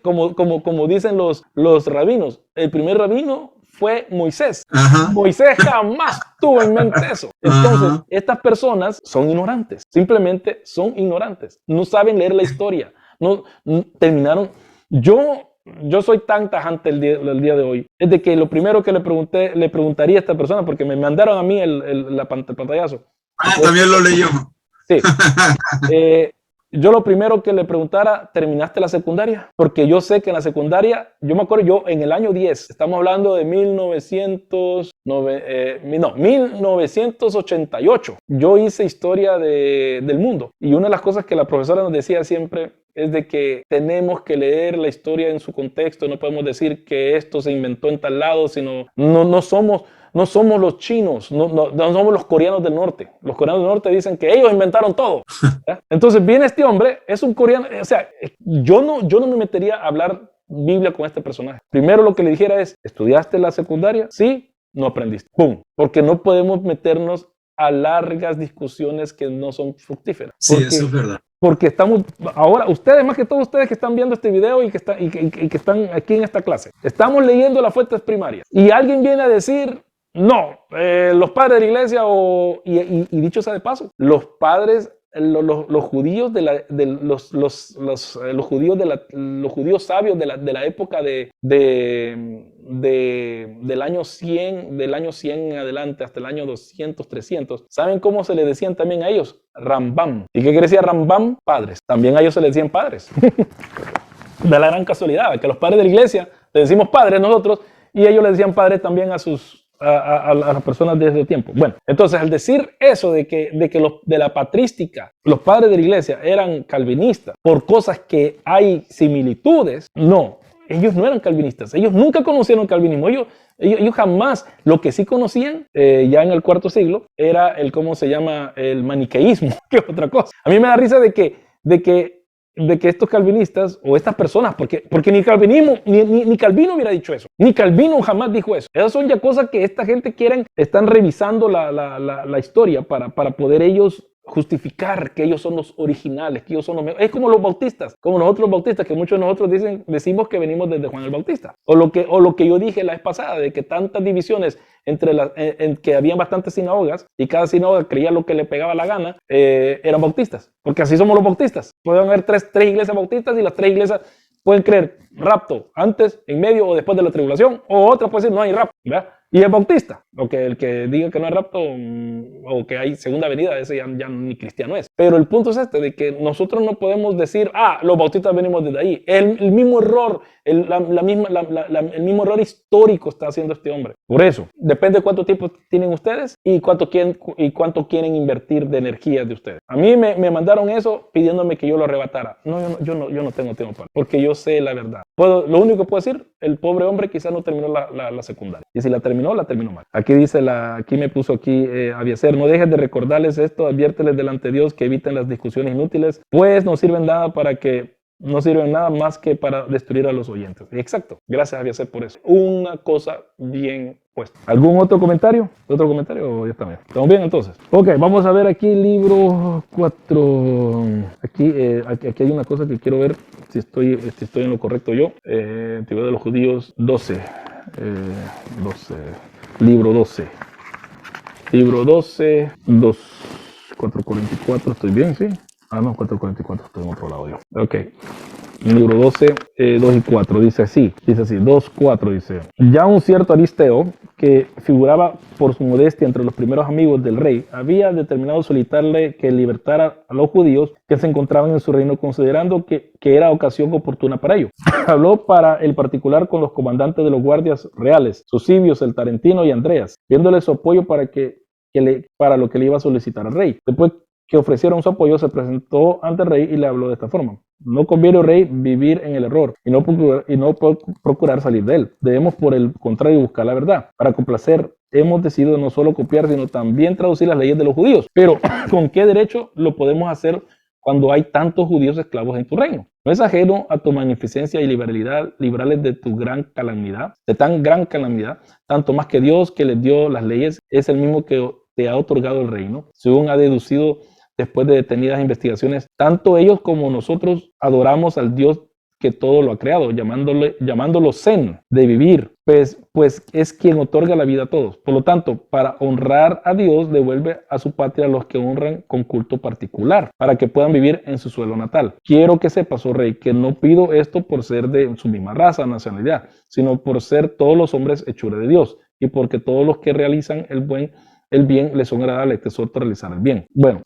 como dicen los rabinos, el primer rabino fue Moisés. Ajá. Moisés jamás tuvo en mente eso. Entonces, estas personas son ignorantes, simplemente son ignorantes, no saben leer la historia, no terminaron... Yo soy tan tajante el día de hoy, es de que lo primero que le preguntaría a esta persona, porque me mandaron a mí el pantallazo. También lo leyó. Sí. Yo lo primero que le preguntara, ¿terminaste la secundaria? Porque yo sé que en la secundaria, yo me acuerdo, yo en el año 10, estamos hablando de 1988, yo hice historia del mundo. Y una de las cosas que la profesora nos decía siempre es de que tenemos que leer la historia en su contexto, no podemos decir que esto se inventó en tal lado, sino no somos los chinos, no somos los coreanos del norte. Los coreanos del norte dicen que ellos inventaron todo. ¿Ya? Entonces viene este hombre, es un coreano, o sea, yo no me metería a hablar Biblia con este personaje. Primero lo que le dijera es, ¿estudiaste la secundaria? Sí, no aprendiste. ¡Pum! Porque no podemos meternos a largas discusiones que no son fructíferas. Sí, eso es verdad. Porque estamos, ahora, ustedes, más que todos ustedes que están viendo este video y que están aquí en esta clase, estamos leyendo las fuentes primarias. Y alguien viene a decir, no, los padres de la iglesia, y dicho sea de paso, los padres, los judíos los judíos sabios de la época del año 100 en adelante hasta el año 200, 300, ¿saben cómo se les decían también a ellos? Rambam. ¿Y qué quiere decir Rambam? Padres. También a ellos se les decían padres. De la gran casualidad, que los padres de la iglesia, le decimos padres nosotros, y ellos le decían padres también a las personas de ese tiempo. Bueno, entonces al decir eso de la patrística, los padres de la iglesia eran calvinistas por cosas que hay similitudes, no, ellos no eran calvinistas, ellos nunca conocieron el calvinismo, ellos jamás, lo que sí conocían ya en el cuarto siglo era el maniqueísmo, que es otra cosa. A mí me da risa de que estos calvinistas o estas personas, porque ni calvinismo, ni Calvino hubiera dicho eso, ni Calvino jamás dijo eso. Esas son ya cosas que esta gente están revisando la historia para poder ellos justificar que ellos son los originales, que ellos son los mejores. Es como los bautistas, como nosotros los bautistas, que muchos de nosotros decimos que venimos desde Juan el Bautista. O lo que yo dije la vez pasada, de que tantas divisiones en que había bastantes sinagogas y cada sinagoga creía lo que le pegaba la gana, eran bautistas. Porque así somos los bautistas. Pueden haber tres iglesias bautistas y las tres iglesias pueden creer rapto antes, en medio o después de la tribulación, o otra puede decir no hay rapto, ¿verdad? Y es bautista, el que diga que no hay rapto o que hay segunda venida, ese ya ni cristiano es. Pero el punto es de que nosotros no podemos decir, los bautistas venimos desde ahí. El mismo error, el mismo error histórico está haciendo este hombre. Por eso, depende de cuánto tiempo tienen ustedes y cuánto quieren invertir de energía de ustedes. A mí me mandaron eso pidiéndome que yo lo arrebatara. Yo no tengo tiempo para, porque yo sé la verdad. Lo único que puedo decir, el pobre hombre quizás no terminó la secundaria. Y si la terminó mal. Aquí dice, aquí me puso Abieser, no dejes de recordarles esto, adviérteles delante de Dios que eviten las discusiones inútiles, pues no sirven nada más que para destruir a los oyentes. Exacto. Gracias, Abieser, por eso. Una cosa bien puesta. ¿Algún otro comentario? ¿Otro comentario? Ya está bien. ¿Estamos bien entonces? Ok, vamos a ver aquí libro 4. Aquí hay una cosa que quiero ver si estoy en lo correcto yo. Antigüedad de los Judíos 12. Libro 12, 444, ¿estoy bien? ¿Sí? No, 444, estoy en otro lado yo. Ok, libro 12, 2 y 4, dice así, 2, 4, dice, ya un cierto Aristeo, que figuraba por su modestia entre los primeros amigos del rey, había determinado solicitarle que libertara a los judíos que se encontraban en su reino, considerando que era ocasión oportuna para ello. Habló para el particular con los comandantes de los guardias reales, Sosibios, el Tarentino y Andreas, viéndole su apoyo para lo que le iba a solicitar al rey. Después que ofrecieron su apoyo, se presentó ante el rey y le habló de esta forma: no conviene, rey, vivir en el error y no procurar salir de él. Debemos, por el contrario, buscar la verdad. Para complacer, hemos decidido no solo copiar, sino también traducir las leyes de los judíos. Pero, ¿con qué derecho lo podemos hacer cuando hay tantos judíos esclavos en tu reino? No es ajeno a tu magnificencia y liberalidad, librarles de tu gran calamidad, de tan gran calamidad, tanto más que Dios, que les dio las leyes, es el mismo que te ha otorgado el reino, según ha deducido después de detenidas investigaciones. Tanto ellos como nosotros adoramos al Dios que todo lo ha creado, llamándolo Zen, de vivir, pues es quien otorga la vida a todos. Por lo tanto, para honrar a Dios, devuelve a su patria a los que honran con culto particular, para que puedan vivir en su suelo natal. Quiero que sepas, oh rey, que no pido esto por ser de su misma raza, nacionalidad, sino por ser todos los hombres hechura de Dios, y porque todos los que realizan el bien les son agradables, te exhorto a realizar el bien. Bueno,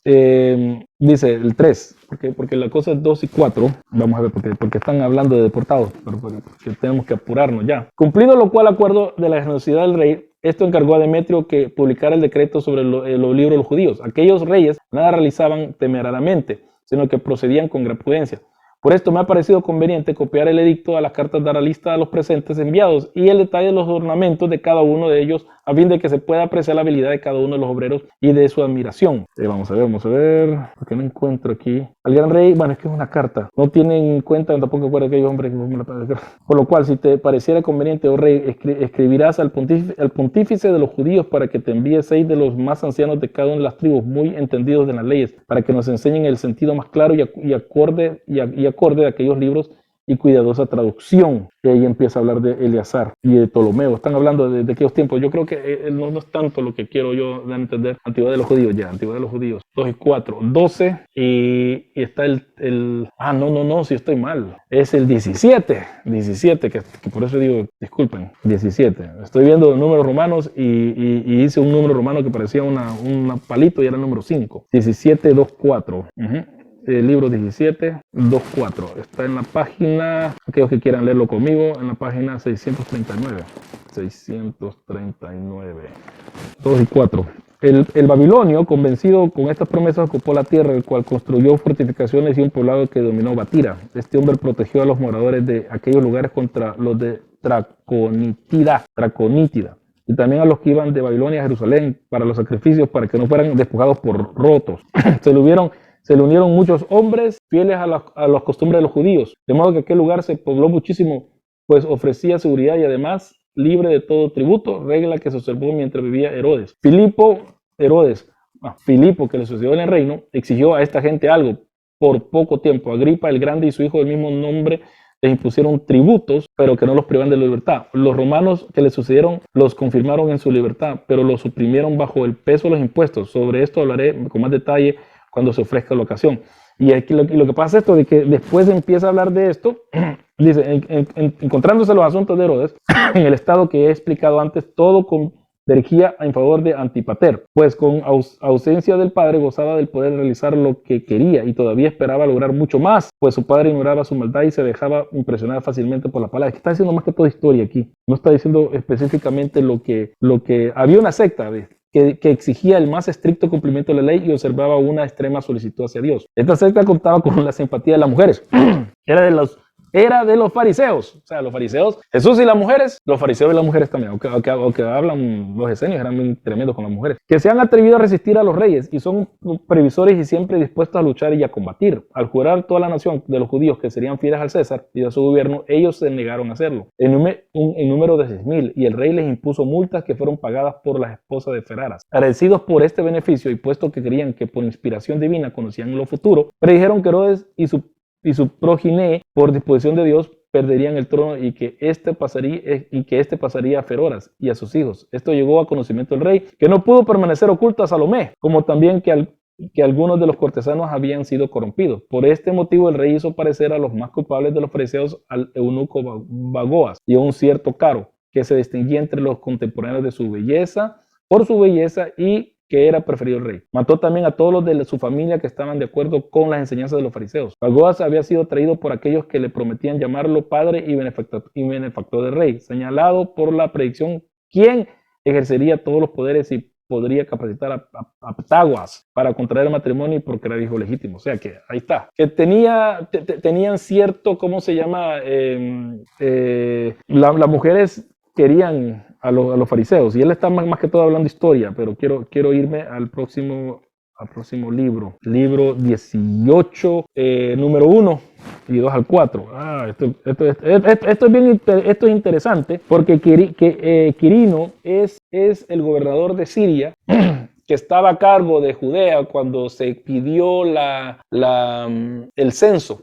dice el 3, porque la cosa es 2 y 4, vamos a ver, porque están hablando de deportados, pero porque tenemos que apurarnos ya. Cumplido lo cual, acuerdo de la generosidad del rey, esto encargó a Demetrio que publicara el decreto sobre los libros de los judíos. Aquellos reyes nada realizaban temerariamente, sino que procedían con gran prudencia. Por esto me ha parecido conveniente copiar el edicto a las cartas, dar a lista a los presentes enviados y el detalle de los ornamentos de cada uno de ellos, a fin de que se pueda apreciar la habilidad de cada uno de los obreros y de su admiración. Vamos a ver, porque no encuentro aquí. Al gran rey, bueno, es que es una carta. No tienen en cuenta, tampoco recuerdo aquellos hombres que me la pasaron. Por lo cual, si te pareciera conveniente, oh rey, escribirás al pontífice de los judíos para que te envíe 6 de los más ancianos de cada una de las tribus, muy entendidos de las leyes, para que nos enseñen el sentido más claro y acorde de aquellos libros y cuidadosa traducción. Y ahí empieza a hablar de Eleazar y de Ptolomeo. Están hablando de aquellos tiempos. Yo creo que no es tanto lo que quiero yo dar a entender. Antigüedad de los Judíos, Antigüedad de los Judíos. 2 y 4. 12 y está no, si estoy mal. Es el 17, que por eso digo, disculpen, 17. Estoy viendo números romanos y hice un número romano que parecía un palito y era el número 5. 17, 2, 4. El libro 17, 2, 4. Está en la página, aquellos que quieran leerlo conmigo, en la página 639. 639. 2 y 4. El babilonio, convencido con estas promesas, ocupó la tierra, el cual construyó fortificaciones y un poblado que dominó Batira. Este hombre protegió a los moradores de aquellos lugares contra los de Traconítida, y también a los que iban de Babilonia a Jerusalén para los sacrificios, para que no fueran despojados por rotos. Se le unieron muchos hombres fieles a las costumbres de los judíos, de modo que aquel lugar se pobló muchísimo, pues ofrecía seguridad y además libre de todo tributo, regla que se observó mientras vivía Herodes. Herodes, Filipo, que le sucedió en el reino, exigió a esta gente algo por poco tiempo. Agripa el Grande y su hijo del mismo nombre les impusieron tributos, pero que no los privan de la libertad. Los romanos que les sucedieron los confirmaron en su libertad, pero los suprimieron bajo el peso de los impuestos. Sobre esto hablaré con más detalle cuando se ofrezca la ocasión. Y aquí lo que pasa es esto, de que después empieza a hablar de esto, dice, encontrándose los asuntos de Herodes, en el estado que he explicado antes, todo convergía en favor de Antipater, pues con ausencia del padre gozaba del poder realizar lo que quería y todavía esperaba lograr mucho más, pues su padre ignoraba su maldad y se dejaba impresionar fácilmente por la palabra. Es que está diciendo más que toda historia aquí, no está diciendo específicamente lo que había una secta, ¿ves? Que exigía el más estricto cumplimiento de la ley y observaba una extrema solicitud hacia Dios. Esta secta contaba con la simpatía de las mujeres. Era de los fariseos. O sea, los fariseos, Jesús y las mujeres, los fariseos y las mujeres también, aunque hablan los esenios, eran muy tremendos con las mujeres, que se han atrevido a resistir a los reyes y son previsores y siempre dispuestos a luchar y a combatir. Al jurar toda la nación de los judíos que serían fieles al César y a su gobierno, ellos se negaron a hacerlo, en número de 6,000, y el rey les impuso multas que fueron pagadas por las esposas de Feraras. Agradecidos por este beneficio y puesto que creían que por inspiración divina conocían lo futuro, predijeron que Herodes y su progenie, por disposición de Dios, perderían el trono y que este pasaría a Feroras y a sus hijos. Esto llegó a conocimiento del rey, que no pudo permanecer oculto a Salomé, como también que algunos de los cortesanos habían sido corrompidos. Por este motivo el rey hizo parecer a los más culpables de los fariseos al eunuco Bagoas y a un cierto Caro, que se distinguía entre los contemporáneos por su belleza y que era preferido el rey. Mató también a todos los de su familia que estaban de acuerdo con las enseñanzas de los fariseos. Bagoas había sido traído por aquellos que le prometían llamarlo padre y benefactor del rey, señalado por la predicción quién ejercería todos los poderes y podría capacitar a Ptagoas para contraer matrimonio y procrear hijos legítimos. O sea que ahí está. Que tenían cierto, ¿cómo se llama? Las mujeres querían a los fariseos, y él está más que todo hablando historia, pero quiero irme al próximo libro 18, número 1 y 2 al 4. Esto es interesante porque Quirino es el gobernador de Siria que estaba a cargo de Judea cuando se pidió el censo.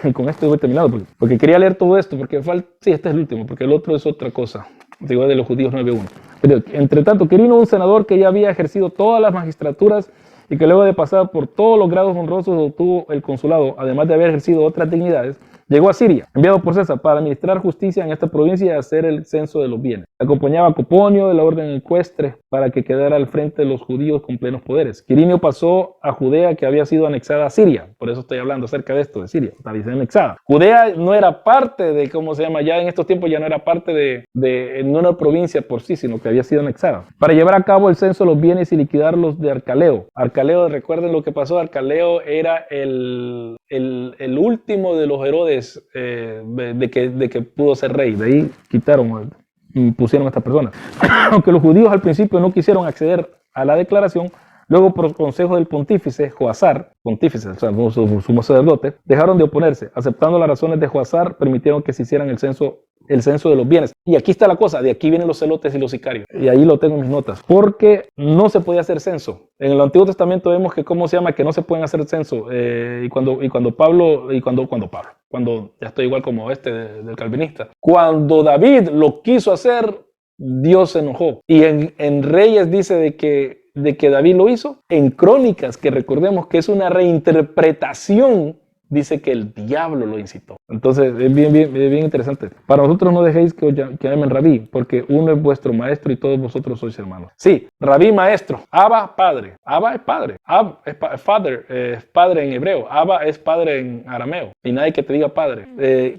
Y con esto voy terminado porque quería leer todo esto, porque este es el último, porque el otro es otra cosa. Digo, de los judíos 9.1. Pero, entre tanto, Quirino, un senador que ya había ejercido todas las magistraturas y que luego de pasar por todos los grados honrosos obtuvo el consulado, además de haber ejercido otras dignidades, llegó a Siria, enviado por César para administrar justicia en esta provincia y hacer el censo de los bienes. Acompañaba a Coponio de la orden ecuestre para que quedara al frente de los judíos con plenos poderes. Quirinio pasó a Judea, que había sido anexada a Siria. Por eso estoy hablando acerca de esto, de Siria. Había sido anexada. Judea no era parte de, ¿cómo se llama? Ya en estos tiempos ya no era parte de no una provincia por sí, sino que había sido anexada. Para llevar a cabo el censo de los bienes y liquidarlos de Arcaleo. Arcaleo, recuerden lo que pasó. Arcaleo era el último de los Herodes de que pudo ser rey. De ahí pusieron a estas personas. Aunque los judíos al principio no quisieron acceder a la declaración, luego por consejo del pontífice Joazar, o sea, su sumo sacerdote, dejaron de oponerse. Aceptando las razones de Joazar, permitieron que se hicieran el censo de los bienes. Y aquí está la cosa, de aquí vienen los celotes y los sicarios. Y ahí lo tengo en mis notas. Porque no se podía hacer censo. En el Antiguo Testamento vemos que, ¿cómo se llama? Que no se pueden hacer censo. Cuando ya estoy igual como del calvinista. Cuando David lo quiso hacer, Dios se enojó. Y en Reyes dice de que David lo hizo. En Crónicas, que recordemos que es una reinterpretación, dice que el diablo lo incitó. Entonces es bien interesante. Para vosotros no dejéis que llamen rabí, porque uno es vuestro maestro y todos vosotros sois hermanos. Sí, rabí maestro, Abba padre. Abba es padre. Ab es padre en hebreo. Abba es padre en arameo. Y nadie que te diga padre.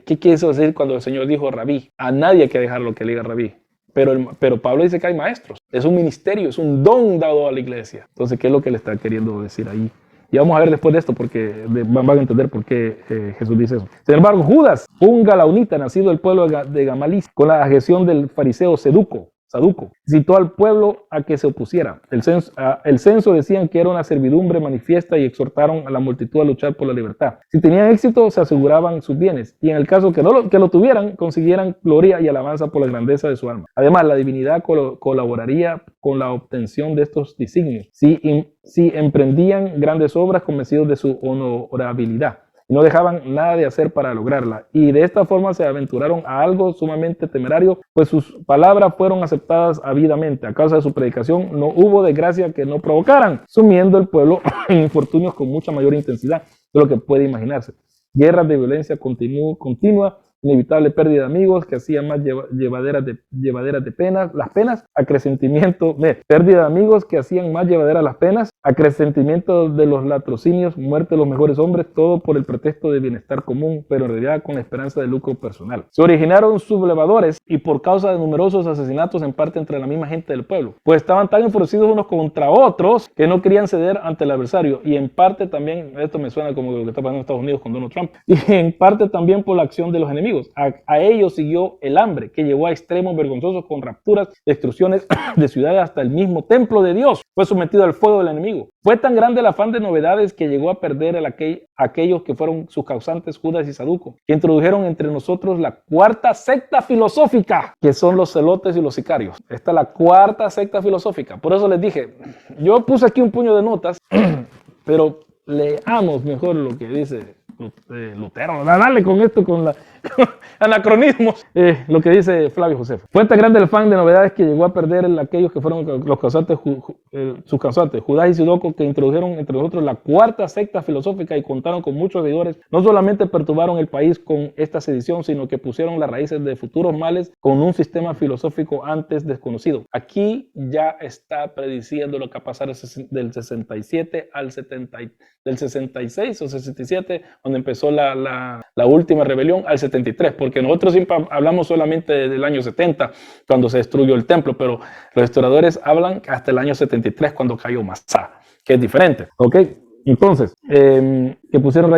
¿Qué quiere eso decir cuando el Señor dijo rabí? A nadie hay que dejarlo que le diga rabí. Pero Pablo dice que hay maestros. Es un ministerio, es un don dado a la iglesia. Entonces, ¿qué es lo que le está queriendo decir ahí? Y vamos a ver después de esto porque van a entender por qué Jesús dice eso. Sin embargo, Judas, un galaunita nacido del pueblo de Gamalis, con la adhesión del fariseo Seduco, saduco. Citó al pueblo a que se opusiera. El censo decían que era una servidumbre manifiesta y exhortaron a la multitud a luchar por la libertad. Si tenían éxito, se aseguraban sus bienes, y en el caso que lo tuvieran, consiguieran gloria y alabanza por la grandeza de su alma. Además, la divinidad colaboraría con la obtención de estos designios, si emprendían grandes obras convencidos de su honorabilidad. No dejaban nada de hacer para lograrla, y de esta forma se aventuraron a algo sumamente temerario, pues sus palabras fueron aceptadas ávidamente. A causa de su predicación no hubo desgracia que no provocaran, sumiendo el pueblo en infortunios con mucha mayor intensidad de lo que puede imaginarse. Guerras de violencia continua, inevitable pérdida de amigos que hacían más llevaderas de penas, las penas, pérdida de amigos que hacían más llevaderas las penas, acrecentamiento de los latrocinios, muerte de los mejores hombres, todo por el pretexto de bienestar común, pero en realidad con la esperanza de lucro personal. Se originaron sublevadores y por causa de numerosos asesinatos en parte entre la misma gente del pueblo, pues estaban tan enfurecidos unos contra otros que no querían ceder ante el adversario, y en parte también, esto me suena como lo que está pasando en Estados Unidos con Donald Trump, y en parte también por la acción de los enemigos. A ellos siguió el hambre, que llevó a extremos vergonzosos con rapturas, destrucciones de ciudades, hasta el mismo templo de Dios fue sometido al fuego del enemigo. Fue tan grande el afán de novedades que llegó a perder aquellos que fueron sus causantes, Judas y Saduco, que introdujeron entre nosotros la cuarta secta filosófica, que son los celotes y los sicarios. Esta es la cuarta secta filosófica. Por eso les dije, yo puse aquí un puño de notas, pero leamos mejor lo que dice Lutero. Dale con esto, con anacronismos, lo que dice Flavio Josefo. Fue tan grande el afán de novedades que llegó a perder aquellos que fueron los causantes, sus causantes, Judas y Saduco, que introdujeron entre nosotros la cuarta secta filosófica y contaron con muchos seguidores. No solamente perturbaron el país con esta sedición, sino que pusieron las raíces de futuros males con un sistema filosófico antes desconocido. Aquí ya está prediciendo lo que va a pasar del 67 al 70, del 66 o 67, donde empezó la última rebelión, al 73, porque nosotros siempre hablamos solamente del año 70, cuando se destruyó el templo, pero los historiadores hablan hasta el año 73, cuando cayó Masá, que es diferente, ¿ok? Entonces, que pusieron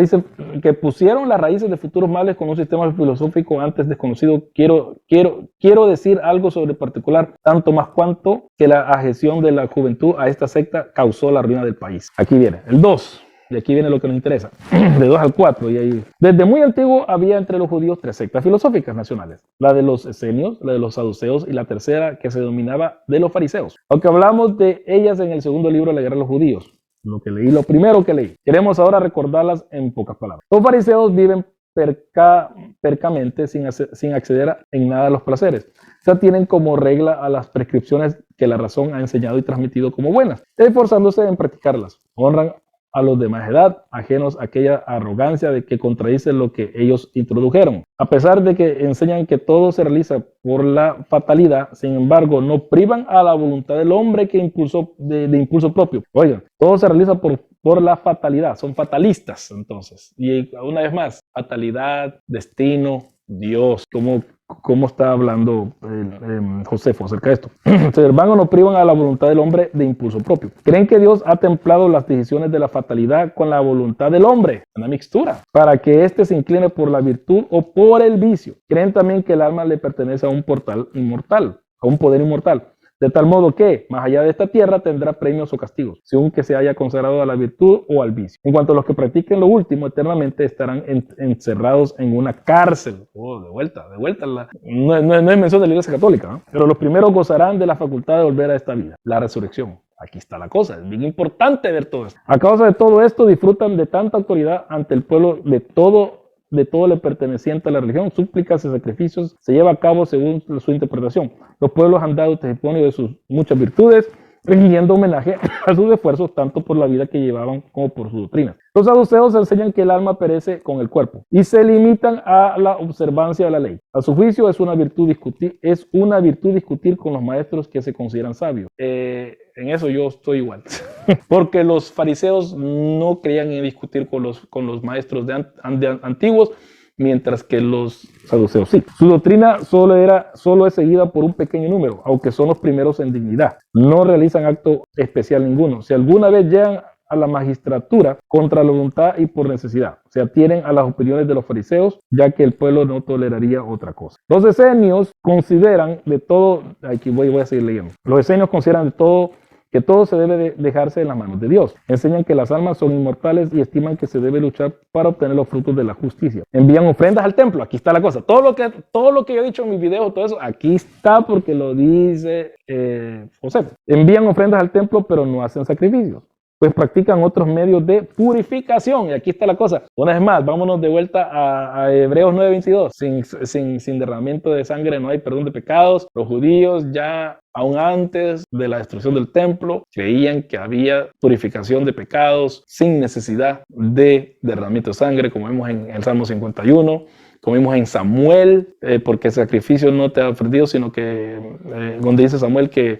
las raíces de futuros males con un sistema filosófico antes desconocido. Quiero decir algo sobre particular, tanto más cuanto que la adhesión de la juventud a esta secta causó la ruina del país. Aquí viene el 2. Y aquí viene lo que nos interesa, de 2 al 4. Y ahí, desde muy antiguo había entre los judíos 3 sectas filosóficas nacionales: la de los esenios, la de los saduceos y la tercera, que se denominaba de los fariseos. Aunque hablamos de ellas en el segundo libro de la guerra de los judíos, lo primero que leí, queremos ahora recordarlas en pocas palabras. Los fariseos viven percamente sin acceder en nada a los placeres. O sea, tienen como regla a las prescripciones que la razón ha enseñado y transmitido como buenas, esforzándose en practicarlas. Honran a los de más edad, ajenos a aquella arrogancia de que contradice lo que ellos introdujeron. A pesar de que enseñan que todo se realiza por la fatalidad, sin embargo, no privan a la voluntad del hombre de impulso propio. Oigan, todo se realiza por la fatalidad, son fatalistas entonces. Y una vez más, fatalidad, destino, Dios, ¿cómo está hablando Josefo acerca de esto? Entonces, hermanos, no privan a la voluntad del hombre de impulso propio. ¿Creen que Dios ha templado las decisiones de la fatalidad con la voluntad del hombre? Una mixtura, para que éste se incline por la virtud o por el vicio. ¿Creen también que el alma le pertenece a un poder inmortal? De tal modo que, más allá de esta tierra, tendrá premios o castigos, según que se haya consagrado a la virtud o al vicio. En cuanto a los que practiquen lo último, eternamente estarán encerrados en una cárcel. De vuelta. No es mención de la Iglesia Católica, ¿no? Pero los primeros gozarán de la facultad de volver a esta vida, la resurrección. Aquí está la cosa, es bien importante ver todo esto. A causa de todo esto, disfrutan de tanta autoridad ante el pueblo, de todo le perteneciente a la religión, súplicas y sacrificios se lleva a cabo según su interpretación. Los pueblos han dado testimonio de sus muchas virtudes, rindiendo homenaje a sus esfuerzos tanto por la vida que llevaban como por su doctrina. Los saduceos enseñan que el alma perece con el cuerpo y se limitan a la observancia de la ley. A su juicio es una virtud discutir con los maestros que se consideran sabios. En eso yo estoy igual, porque los fariseos no creían en discutir con los maestros antiguos, mientras que los saduceos sí. Su doctrina solo es seguida por un pequeño número, aunque son los primeros en dignidad. No realizan acto especial ninguno. Si alguna vez llegan a la magistratura contra la voluntad y por necesidad. Se atienen a las opiniones de los fariseos, ya que el pueblo no toleraría otra cosa. Los esenios consideran de todo, aquí voy a seguir leyendo. Los esenios consideran de todo que todo se debe dejarse en las manos de Dios. Enseñan que las almas son inmortales y estiman que se debe luchar para obtener los frutos de la justicia. Envían ofrendas al templo. Aquí está la cosa. Todo lo que yo he dicho en mis videos, todo eso, aquí está porque lo dice José. Envían ofrendas al templo, pero no hacen sacrificios, pues practican otros medios de purificación. Y aquí está la cosa. Una vez más, vámonos de vuelta a Hebreos 9:22. Sin derramamiento de sangre no hay perdón de pecados. Los judíos ya, aún antes de la destrucción del templo, creían que había purificación de pecados sin necesidad de derramamiento de sangre, como vemos en el Salmo 51. Como vimos en Samuel, porque el sacrificio no te ha ofrecido, sino que donde dice Samuel que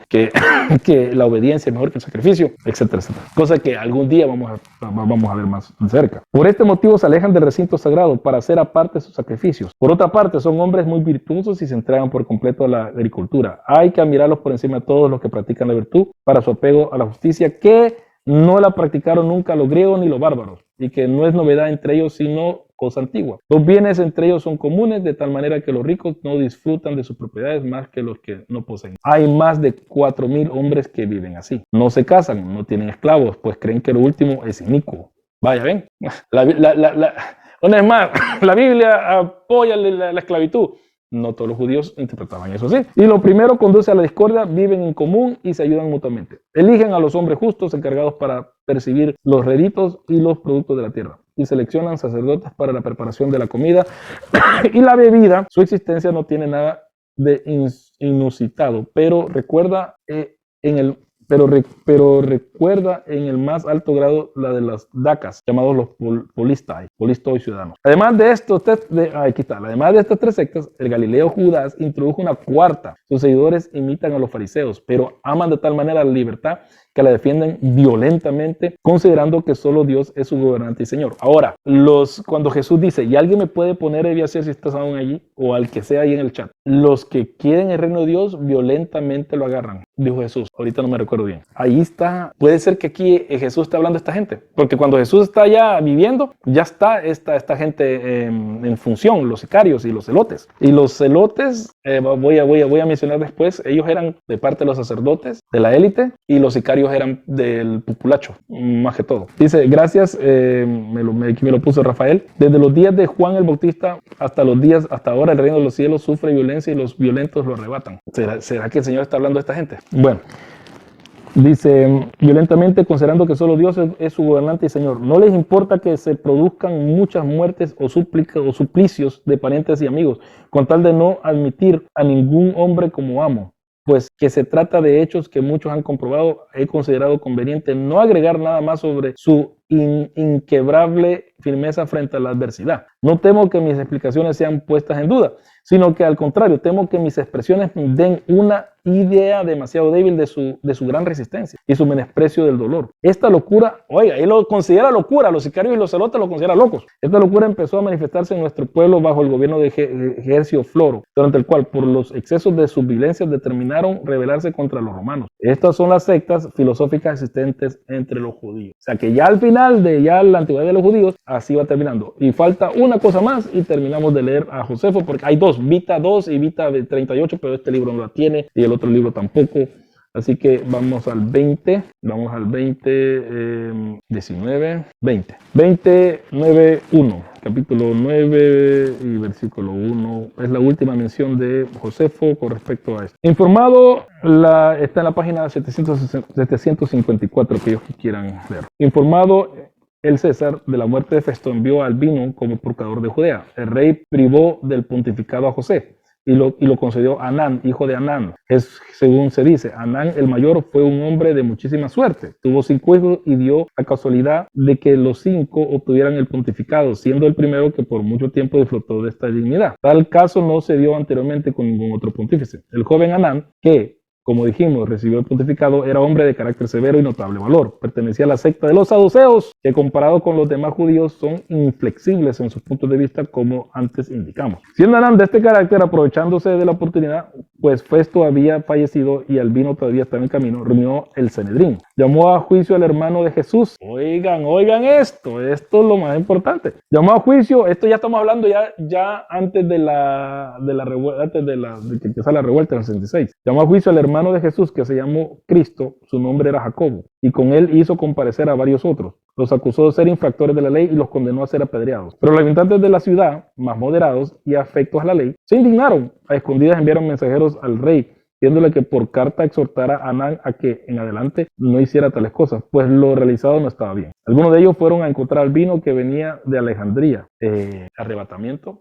la obediencia es mejor que el sacrificio, etcétera, etcétera. Cosa que algún día vamos a ver más de cerca. Por este motivo se alejan del recinto sagrado para hacer aparte sus sacrificios. Por otra parte, son hombres muy virtuosos y se entregan por completo a la agricultura. Hay que admirarlos por encima de todos los que practican la virtud para su apego a la justicia, que no la practicaron nunca los griegos ni los bárbaros, y que no es novedad entre ellos, sino cosa antigua. Los bienes entre ellos son comunes, de tal manera que los ricos no disfrutan de sus propiedades más que los que no poseen. Hay más de 4,000 hombres que viven así. No se casan, no tienen esclavos, pues creen que lo último es inicuo. Vaya, ven. Una vez más, la Biblia apoya la esclavitud. No todos los judíos interpretaban eso así. Y lo primero conduce a la discordia, viven en común y se ayudan mutuamente. Eligen a los hombres justos encargados para percibir los réditos y los productos de la tierra. Y seleccionan sacerdotes para la preparación de la comida y la bebida. Su existencia no tiene nada de inusitado, pero recuerda recuerda en el más alto grado la de las dacas, llamados los polistoi ciudadanos. Además de estas tres sectas, el Galileo Judas introdujo una cuarta. Sus seguidores imitan a los fariseos, pero aman de tal manera la libertad que la defienden violentamente, considerando que solo Dios es su gobernante y Señor. Ahora, cuando Jesús dice, y alguien me puede poner el hacer si estás aún allí, o al que sea ahí en el chat, los que quieren el reino de Dios violentamente lo agarran, dijo Jesús. Ahorita no me recuerdo bien. Ahí está. Puede ser que aquí Jesús está hablando de esta gente, porque cuando Jesús está ya viviendo, ya está esta gente en función, los sicarios y los celotes. Y los celotes, voy a mencionar después, ellos eran de parte de los sacerdotes, de la élite, y los sicarios eran del populacho, más que todo. Dice, gracias, aquí me lo puso Rafael, desde los días de Juan el Bautista hasta ahora el reino de los cielos sufre violencia y los violentos lo arrebatan. ¿Será que el Señor está hablando de esta gente? Bueno, dice, violentamente considerando que solo Dios es su gobernante y Señor. No les importa que se produzcan muchas muertes o suplicios de parientes y amigos, con tal de no admitir a ningún hombre como amo. Pues que se trata de hechos que muchos han comprobado, he considerado conveniente no agregar nada más sobre su inquebrable firmeza frente a la adversidad. No temo que mis explicaciones sean puestas en duda, sino que al contrario, temo que mis expresiones den una idea demasiado débil de su gran resistencia y su menosprecio del dolor. Esta locura, oiga, él lo considera locura, los sicarios y los celotes lo consideran locos. Esta locura empezó a manifestarse en nuestro pueblo bajo el gobierno de Gercio Floro, durante el cual por los excesos de sus violencias determinaron rebelarse contra los romanos. Estas son las sectas filosóficas existentes entre los judíos. O sea que ya al final de la antigüedad de los judíos, así va terminando. Y falta una cosa más y terminamos de leer a Josefo, porque hay dos, Vita 2 y Vita 38, pero este libro no la tiene y el otro libro tampoco. Así que vamos al 20, 9, 1, capítulo 9 y versículo 1. Es la última mención de Josefo con respecto a esto. Informado, está en la página 754, aquellos que quieran ver. Informado el César de la muerte de Festo, envió a Albino como procurador de Judea. El rey privó del pontificado a José y lo concedió a Anán, hijo de Anán. Según se dice, Anán el mayor fue un hombre de muchísima suerte. Tuvo 5 hijos y dio la casualidad de que los 5 obtuvieran el pontificado, siendo el primero que por mucho tiempo disfrutó de esta dignidad. Tal caso no se dio anteriormente con ningún otro pontífice. El joven Anán, que, como dijimos, recibió el pontificado, era hombre de carácter severo y notable valor. Pertenecía a la secta de los saduceos, que comparado con los demás judíos son inflexibles en sus puntos de vista, como antes indicamos. Siendo Anán de este carácter, aprovechándose de la oportunidad, pues Festo había fallecido y Albino todavía estaba en camino, reunió el Sanedrín. Llamó a juicio al hermano de Jesús. Oigan esto es lo más importante. Llamó a juicio, esto ya estamos hablando ya antes de que empezara la revuelta en el 66. Llamó a juicio al hermano de Jesús, que se llamó Cristo, su nombre era Jacobo, y con él hizo comparecer a varios otros. Los acusó de ser infractores de la ley y los condenó a ser apedreados. Pero los habitantes de la ciudad, más moderados y afectos a la ley, se indignaron. A escondidas enviaron mensajeros al rey, pidiéndole que por carta exhortara a Anán a que en adelante no hiciera tales cosas, pues lo realizado no estaba bien. Algunos de ellos fueron a encontrar al Albino, que venía de Alejandría. Arrebatamiento,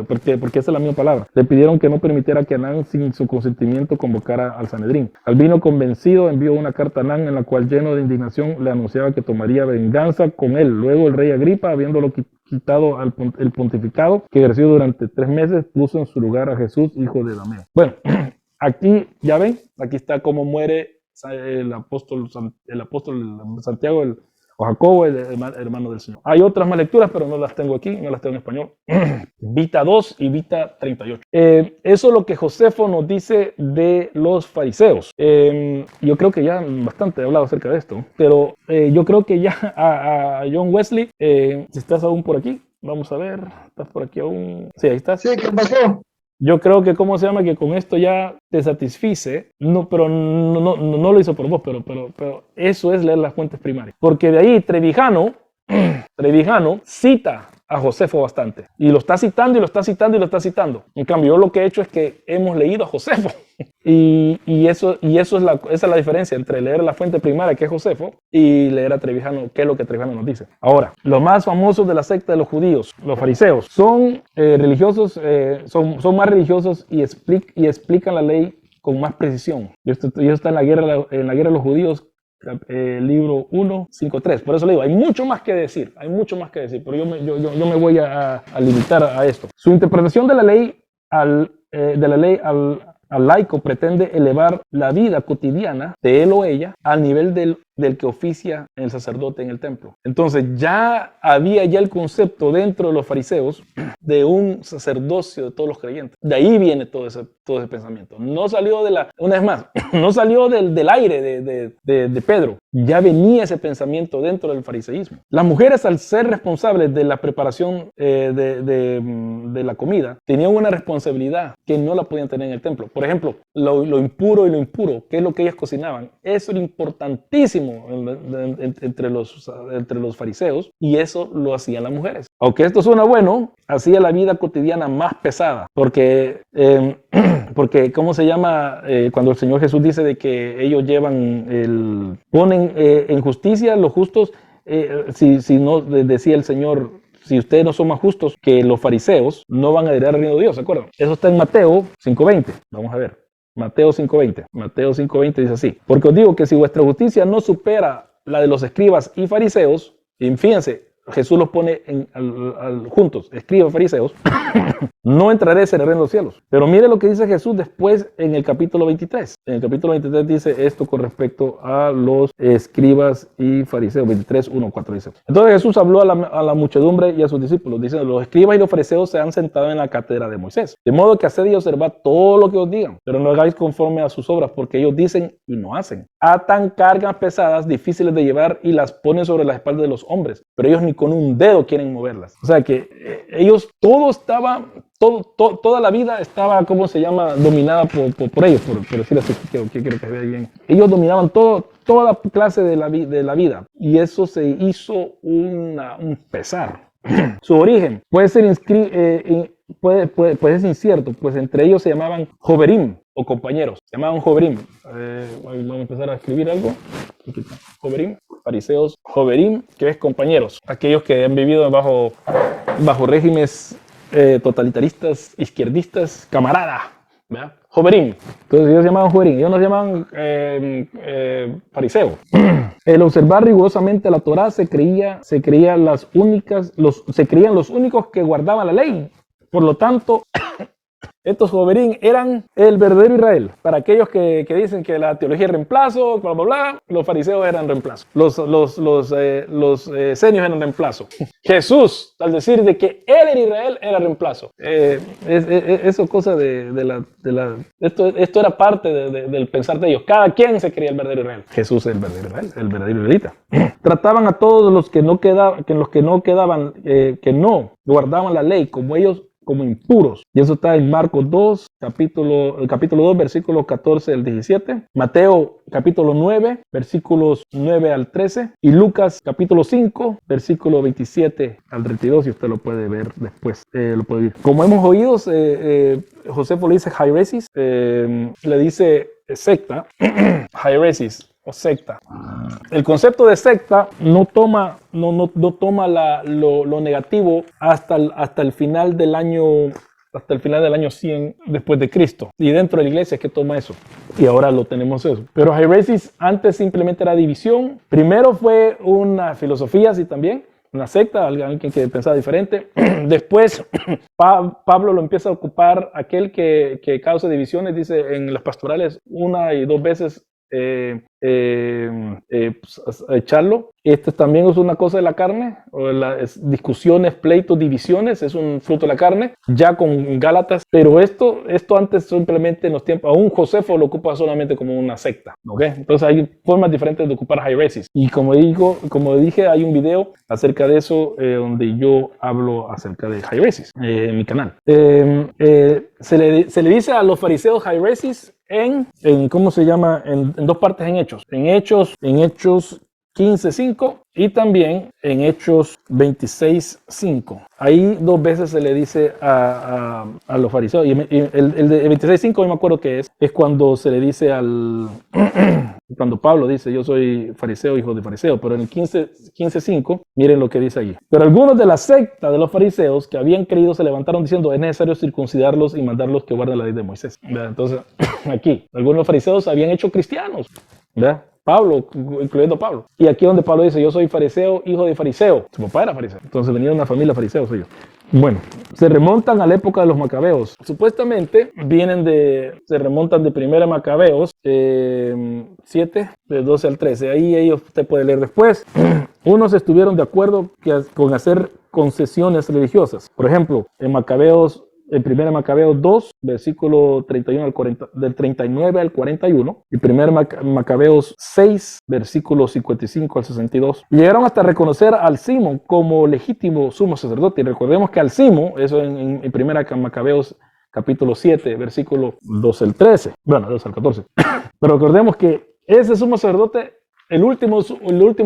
porque esa es la misma palabra. Le pidieron que no permitiera que Anán, sin su consentimiento, convocara al Sanedrín. Albino, convencido, envió una carta a Anán en la cual, lleno de indignación, le anunciaba que tomaría venganza con él. Luego el rey Agripa, habiéndolo quitado el pontificado que ejerció durante 3 meses, puso en su lugar a Jesús, hijo de Dameo. Bueno, aquí ya ven, aquí está cómo muere el apóstol Santiago, o Jacobo, el hermano del Señor. Hay otras más lecturas, pero no las tengo aquí, no las tengo en español. Vita 2 y Vita 38. Eso es lo que Josefo nos dice de los fariseos. Yo creo que ya bastante he hablado acerca de esto, pero yo creo que ya a John Wesley, si estás aún por aquí, vamos a ver, ¿estás por aquí aún? Sí, ahí estás. Sí, ¿qué pasó? Yo creo que, ¿cómo se llama? Que con esto ya te satisfice, no, pero no lo hizo por vos, pero eso es leer las fuentes primarias. Porque de ahí Trevijano cita a Josefo bastante. Y lo está citando, y lo está citando, y lo está citando. En cambio, yo lo que he hecho es que hemos leído a Josefo. Y esa es la diferencia entre leer la fuente primaria, que es Josefo, y leer a Trevijano, que es lo que Trevijano nos dice. Ahora, los más famosos de la secta de los judíos, los fariseos, son religiosos, son más religiosos y explican la ley con más precisión. Y esto está en la guerra de los judíos, libro 1, 5, 3. Por eso le digo, hay mucho más que decir, pero yo me voy a limitar a esto. Su interpretación de la ley al laico pretende elevar la vida cotidiana de él o ella al nivel del que oficia el sacerdote en el templo. Entonces ya había el concepto dentro de los fariseos de un sacerdocio de todos los creyentes. De ahí viene todo ese pensamiento. No salió una vez más, no salió del aire de Pedro. Ya venía ese pensamiento dentro del fariseísmo. Las mujeres, al ser responsables de la preparación de la comida, tenían una responsabilidad que no la podían tener en el templo. Por ejemplo, lo impuro y lo impuro, que es lo que ellas cocinaban. Eso era importantísimo entre los fariseos, y eso lo hacían las mujeres. Aunque esto suena bueno, hacía la vida cotidiana más pesada, porque ¿cómo se llama? Cuando el Señor Jesús dice de que ellos ponen en justicia los justos, si no, decía el Señor, si ustedes no son más justos que los fariseos, no van a heredar el reino de Dios, ¿se acuerdan? Eso está en Mateo 5:20. Vamos a ver. Mateo 5:20. Mateo 5:20 dice así: porque os digo que si vuestra justicia no supera la de los escribas y fariseos, y fíjense, Jesús los pone juntos, escribas y fariseos, no entraréis en el reino de los cielos. Pero mire lo que dice Jesús después en el capítulo 23. En el capítulo 23 dice esto con respecto a los escribas y fariseos. 23, 1, 4 dice. Entonces Jesús habló a la muchedumbre y a sus discípulos, diciendo: los escribas y los fariseos se han sentado en la cátedra de Moisés. De modo que haced y observad todo lo que os digan, pero no hagáis conforme a sus obras, porque ellos dicen y no hacen. Atan cargas pesadas, difíciles de llevar, y las ponen sobre la espalda de los hombres, pero ellos ni con un dedo quieren moverlas. O sea que ellos, toda la vida estaba, ¿cómo se llama?, dominada por ellos, por decir así, que quiero que vea bien. Ellos dominaban toda clase de la vida, y eso se hizo un pesar. Su origen puede ser es incierto, pues entre ellos se llamaban Joverim, o compañeros. Se llamaban Joverim. Vamos a empezar a escribir algo. Joverim, fariseos, Joverim, que es compañeros. Aquellos que han vivido bajo regímenes totalitaristas, izquierdistas, camarada, ¿verdad? Joverim. Entonces ellos se llamaban Joverim, ellos nos llamaban fariseos. El observar rigurosamente la Torá se creían los únicos que guardaban la ley. Por lo tanto, Estos joverín eran el verdadero Israel. Para aquellos que dicen que la teología es reemplazo, bla, bla, bla, los fariseos eran reemplazo. Los esenios eran reemplazo. Jesús, al decir de que él era Israel, era reemplazo. Eso cosa esto era parte del pensar de ellos. Cada quien se creía el verdadero Israel. Jesús es el verdadero Israel, el verdadero israelita. Trataban a todos los que no guardaban la ley como ellos, como impuros. Y eso está en Marcos 2, capítulo 2, versículos 14 al 17. Mateo, capítulo 9, versículos 9 al 13. Y Lucas, capítulo 5, versículo 27 al 32. Y usted lo puede ver después. Lo puede ver. Como hemos oído, Josefo le dice jairesis, le dice secta, jairesis o secta. El concepto de secta no toma lo negativo hasta el final del año 100 después de Cristo. Y dentro de la iglesia es que toma eso. Y ahora lo tenemos eso. Pero jairesis antes simplemente era división. Primero fue una filosofía, así también. Una secta, alguien que pensaba diferente. Después, Pablo lo empieza a ocupar aquel que causa divisiones, dice en las pastorales 1 y 2 veces echarlo. Esto también es una cosa de la carne, o discusiones, pleitos, divisiones, es un fruto de la carne, ya con Gálatas. Pero esto antes simplemente en los tiempos, aún Josefo lo ocupa solamente como una secta, ¿okay? Entonces hay formas diferentes de ocupar jairesis. Y como dije, hay un video acerca de eso donde yo hablo acerca de jairesis en mi canal. Se le dice a los fariseos jairesis en ¿cómo se llama? En 2 partes en Hechos. En Hechos 15:5 y también en Hechos 26:5. Ahí 2 veces se le dice a los fariseos. Y el de 26:5 yo me acuerdo que es cuando se le dice cuando Pablo dice, yo soy fariseo, hijo de fariseo. Pero en el 15:5, miren lo que dice allí. Pero algunos de la secta de los fariseos que habían creído se levantaron diciendo, es necesario circuncidarlos y mandarlos que guarden la ley de Moisés. ¿Verdad? Entonces, aquí, algunos de los fariseos habían hecho cristianos, ¿verdad? Pablo, incluyendo Pablo. Y aquí donde Pablo dice, yo soy fariseo, hijo de fariseo. Su papá era fariseo. Entonces venía de una familia fariseo, soy yo. Bueno, se remontan a la época de los macabeos. Supuestamente se remontan de Primera Macabeos 7, de 12 al 13. Ahí ellos usted puede leer después. Unos estuvieron de acuerdo con hacer concesiones religiosas. Por ejemplo, en Macabeos, en 1 Macabeos 2, versículo 31 al 40, del 39 al 41, y 1 Macabeos 6, versículo 55 al 62. Llegaron hasta reconocer al Simo como legítimo sumo sacerdote. Y recordemos que al Simo, eso en 1 Macabeos capítulo 7, versículo 12 al 13, bueno, 12 al 14. Pero recordemos que ese sumo sacerdote, el último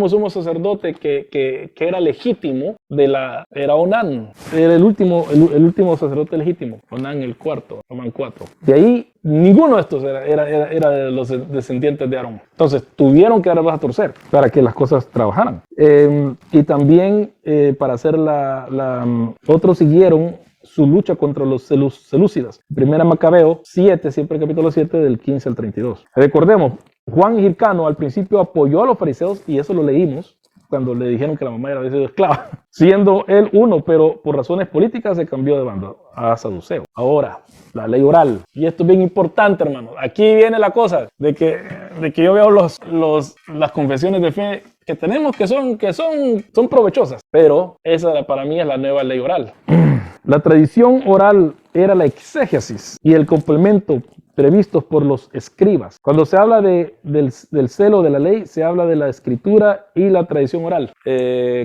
sumo sacerdote que era legítimo era Onán. Era el último sacerdote legítimo. Onán el cuarto, Román 4. De ahí, ninguno de estos era de los descendientes de Aarón. Entonces, tuvieron que darlos a torcer para que las cosas trabajaran. Y también, para hacer otros siguieron su lucha contra los selúcidas. Primera Macabeo 7, siempre el capítulo 7, del 15 al 32. Recordemos, Juan Hircano al principio apoyó a los fariseos, y eso lo leímos cuando le dijeron que la mamá había sido esclava, siendo él uno, pero por razones políticas se cambió de bando a saduceo. Ahora, la ley oral, y esto es bien importante, hermano. Aquí viene la cosa de que yo veo las confesiones de fe que tenemos que son provechosas, pero esa para mí es la nueva ley oral. La tradición oral era la exégesis y el complemento previstos por los escribas. Cuando se habla del celo de la ley, se habla de la escritura y la tradición oral.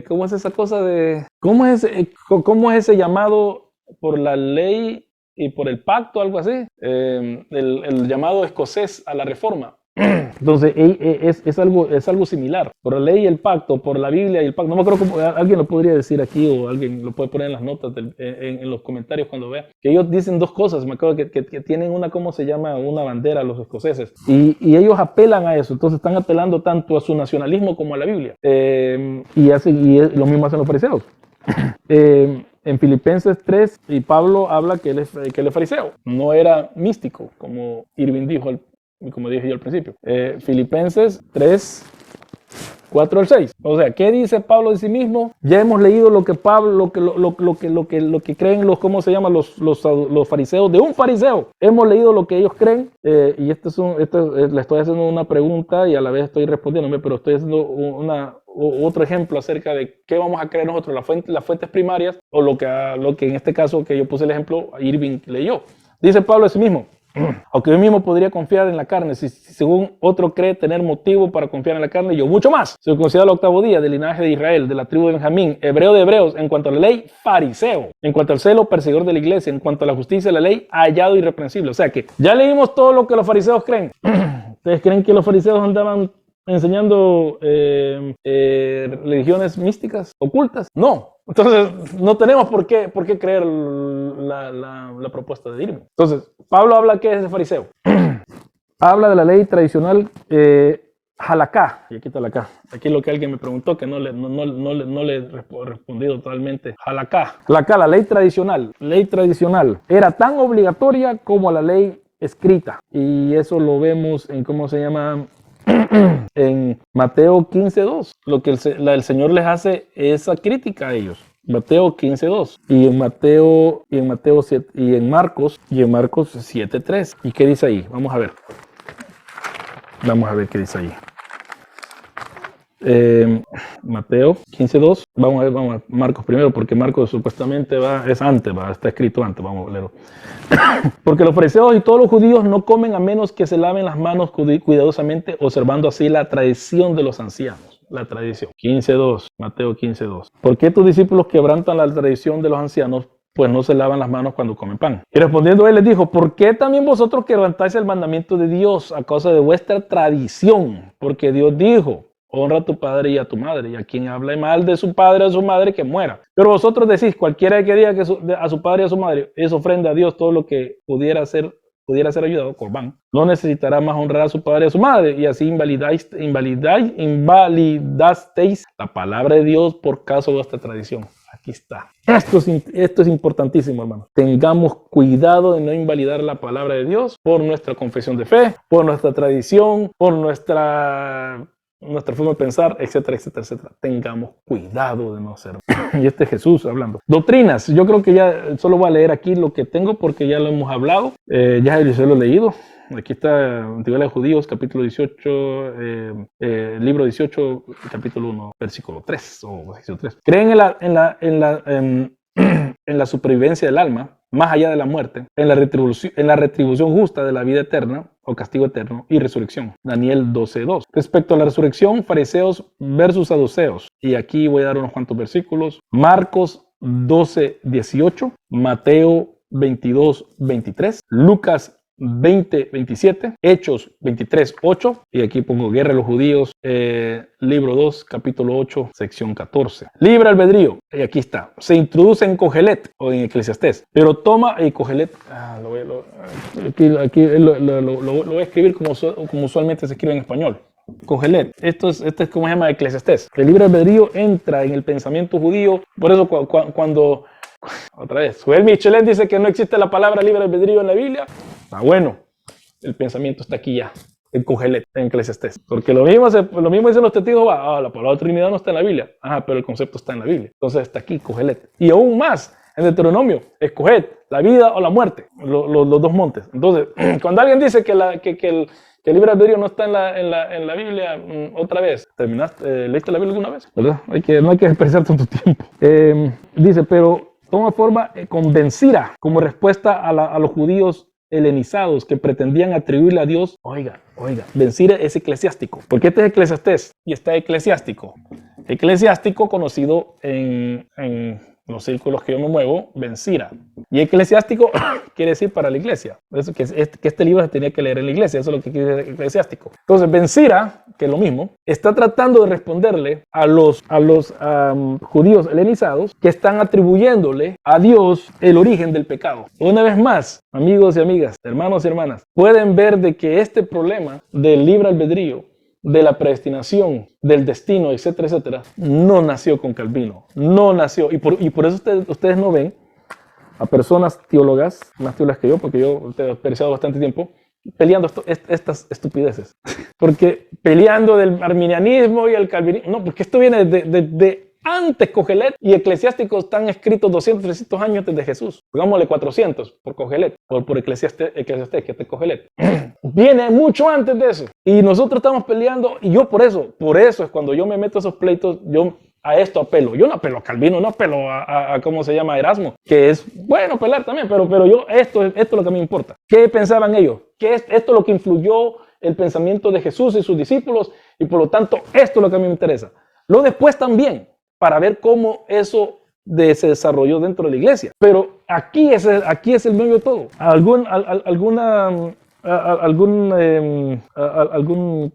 ¿Cómo es esa cosa de... ¿Cómo es ese llamado por la ley y por el pacto, algo así? El llamado escocés a la reforma. Entonces es algo similar. Por la ley y el pacto, por la Biblia y el pacto. No me acuerdo cómo, alguien lo podría decir aquí, o alguien lo puede poner en las notas en los comentarios cuando vea. Que ellos dicen 2 cosas. Me acuerdo que tienen una, ¿cómo se llama? Una bandera, los escoceses. Y ellos apelan a eso. Entonces están apelando tanto a su nacionalismo como a la Biblia. Y lo mismo hacen los fariseos. En Filipenses 3, y Pablo habla que él es fariseo. No era místico, como Irving dijo como dije yo al principio. Filipenses 3, 4 al 6. O sea, ¿qué dice Pablo de sí mismo? Ya hemos leído lo que Pablo, lo que creen los, ¿cómo se llama? Los fariseos de un fariseo. Hemos leído lo que ellos creen, y le estoy haciendo una pregunta y a la vez estoy respondiéndome, pero estoy haciendo otro ejemplo acerca de qué vamos a creer nosotros, las fuentes primarias, o lo que en este caso que yo puse el ejemplo, Irving leyó. Dice Pablo de sí mismo: aunque yo mismo podría confiar en la carne, si según otro cree tener motivo para confiar en la carne, yo mucho más. Circuncidado al 8º día, del linaje de Israel, de la tribu de Benjamín, hebreo de hebreos, en cuanto a la ley, fariseo, en cuanto al celo, perseguidor de la iglesia, en cuanto a la justicia de la ley, hallado irreprensible. O sea que ya leímos todo lo que los fariseos creen. ¿Ustedes creen que los fariseos andaban enseñando religiones místicas, ocultas? No. Entonces, no tenemos por qué creer la propuesta de Irving. Entonces, Pablo habla que es de fariseo. Habla de la ley tradicional Halaká. Y aquí está Halaká. Aquí es lo que alguien me preguntó, que no le he respondido totalmente. Halaká. Halaká, la ley tradicional. Ley tradicional. Era tan obligatoria como la ley escrita. Y eso lo vemos en, ¿cómo se llama? En Mateo 15:2, lo que el Señor les hace esa crítica a ellos. Mateo 15:2 y en Mateo 7 y en Marcos 7:3. ¿Y qué dice ahí? Vamos a ver qué dice ahí. Mateo 15:2. Vamos a ver Marcos primero, porque Marcos supuestamente está escrito antes. Vamos a leerlo. Porque los fariseos y todos los judíos no comen a menos que se laven las manos cuidadosamente, observando así la tradición de los ancianos. La tradición. 15:2. Mateo 15:2. ¿Por qué tus discípulos quebrantan la tradición de los ancianos? Pues no se lavan las manos cuando comen pan. Y respondiendo él les dijo: ¿por qué también vosotros quebrantáis el mandamiento de Dios a causa de vuestra tradición? Porque Dios dijo: honra a tu padre y a tu madre, y a quien hable mal de su padre o de su madre, que muera. Pero vosotros decís: cualquiera que diga que a su padre y a su madre es ofrenda a Dios todo lo que pudiera ser ayudado, corbán, no necesitará más honrar a su padre y a su madre, y así invalidasteis la palabra de Dios por causa de vuestra tradición. Aquí está. Esto es importantísimo, hermano. Tengamos cuidado de no invalidar la palabra de Dios por nuestra confesión de fe, por nuestra tradición, por nuestra forma de pensar, etcétera, etcétera, etcétera. Tengamos cuidado de no ser. Y este es Jesús hablando. Doctrinas. Yo creo que ya solo voy a leer aquí lo que tengo porque ya lo hemos hablado. Ya yo lo he leído. Aquí está Antigüedad de Judíos, capítulo 18, libro 18, capítulo 1, versículo 3 o versículo 3. Creen en la supervivencia del alma, más allá de la muerte, en la retribución justa de la vida eterna o castigo eterno y resurrección. Daniel 12:2. Respecto a la resurrección, fariseos versus saduceos. Y aquí voy a dar unos cuantos versículos. Marcos 12:18, Mateo 22:23, Lucas 20:27, Hechos 23:8, y aquí pongo guerra a los judíos, libro 2, capítulo 8, sección 14. Libre albedrío, y aquí está, se introduce en Cogelet o en Eclesiastés, pero toma y Cogelet, aquí lo voy a escribir como usualmente se escribe en español. Cogelet, esto es como se llama Eclesiastés. El libre albedrío entra en el pensamiento judío, por eso cuando otra vez, Joel Michelin dice que no existe la palabra libre albedrío en la Biblia. Bueno, el pensamiento está aquí ya, en Cogelet, en Eclesiastés. Porque lo mismo dicen los testigos, la palabra Trinidad no está en la Biblia. Pero el concepto está en la Biblia. Entonces está aquí, Cogelet. Y aún más, en Deuteronomio, escoged la vida o la muerte, los dos montes. Entonces, cuando alguien dice que el libre albedrío no está en la Biblia, otra vez, ¿leíste la Biblia alguna vez? ¿Verdad? No hay que desperdiciar tanto tiempo. Dice, pero toma forma convencida como respuesta a los judíos helenizados que pretendían atribuirle a Dios. Oiga, vencida es eclesiástico. Porque este es Eclesiastés y está eclesiástico. Eclesiástico conocido en los círculos que yo me muevo, vencida. Y eclesiástico quiere decir para la iglesia. Por eso que este libro se tenía que leer en la iglesia. Eso es lo que quiere decir eclesiástico. Entonces, vencida, que es lo mismo, está tratando de responderle a los judíos helenizados que están atribuyéndole a Dios el origen del pecado. Una vez más, amigos y amigas, hermanos y hermanas, pueden ver de que este problema del libre albedrío, de la predestinación, del destino, etcétera, etcétera, no nació con Calvino. No nació. Y por eso ustedes no ven a personas teólogas, más teólogas que yo, porque yo he perecido bastante tiempo, peleando estas estupideces? Porque peleando del arminianismo y el calvinismo, no, porque esto viene de antes. Cogelet y Eclesiásticos están escritos 200, 300 años antes de Jesús. Pongámosle 400 por Cogelet, o por Eclesiastés, que es Cogelet. Viene mucho antes de eso. Y nosotros estamos peleando, y yo por eso es cuando yo me meto a esos pleitos, yo a esto apelo. Yo no apelo a Calvino, no apelo a ¿cómo se llama? Erasmo, que es bueno pelear también, pero yo, esto es lo que me importa. ¿Qué pensaban ellos? Esto es lo que influyó el pensamiento de Jesús y sus discípulos, y por lo tanto, esto es lo que a mí me interesa. Lo después también, para ver cómo eso se desarrolló dentro de la iglesia. Pero aquí es el medio de todo. ¿Algún,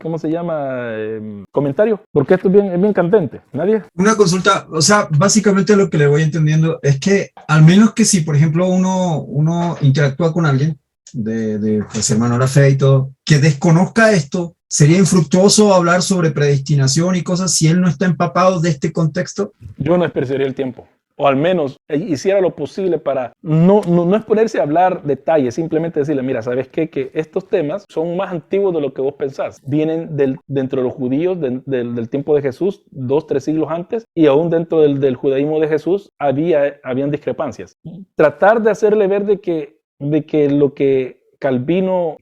¿cómo se llama? Comentario? Porque esto es bien candente. ¿Nadie? Una consulta, o sea, básicamente lo que le voy entendiendo es que al menos que si, por ejemplo, uno interactúa con alguien de pues, hermano de la fe y todo, que desconozca esto, ¿sería infructuoso hablar sobre predestinación y cosas si él no está empapado de este contexto? Yo no desperdiciaría el tiempo. O al menos hiciera lo posible para no es ponerse a hablar detalles, simplemente decirle, mira, ¿sabes qué? Que estos temas son más antiguos de lo que vos pensás. Vienen dentro de los judíos del tiempo de Jesús, 2-3 siglos antes, y aún dentro del judaísmo de Jesús habían discrepancias. Tratar de hacerle ver de que lo que Calvino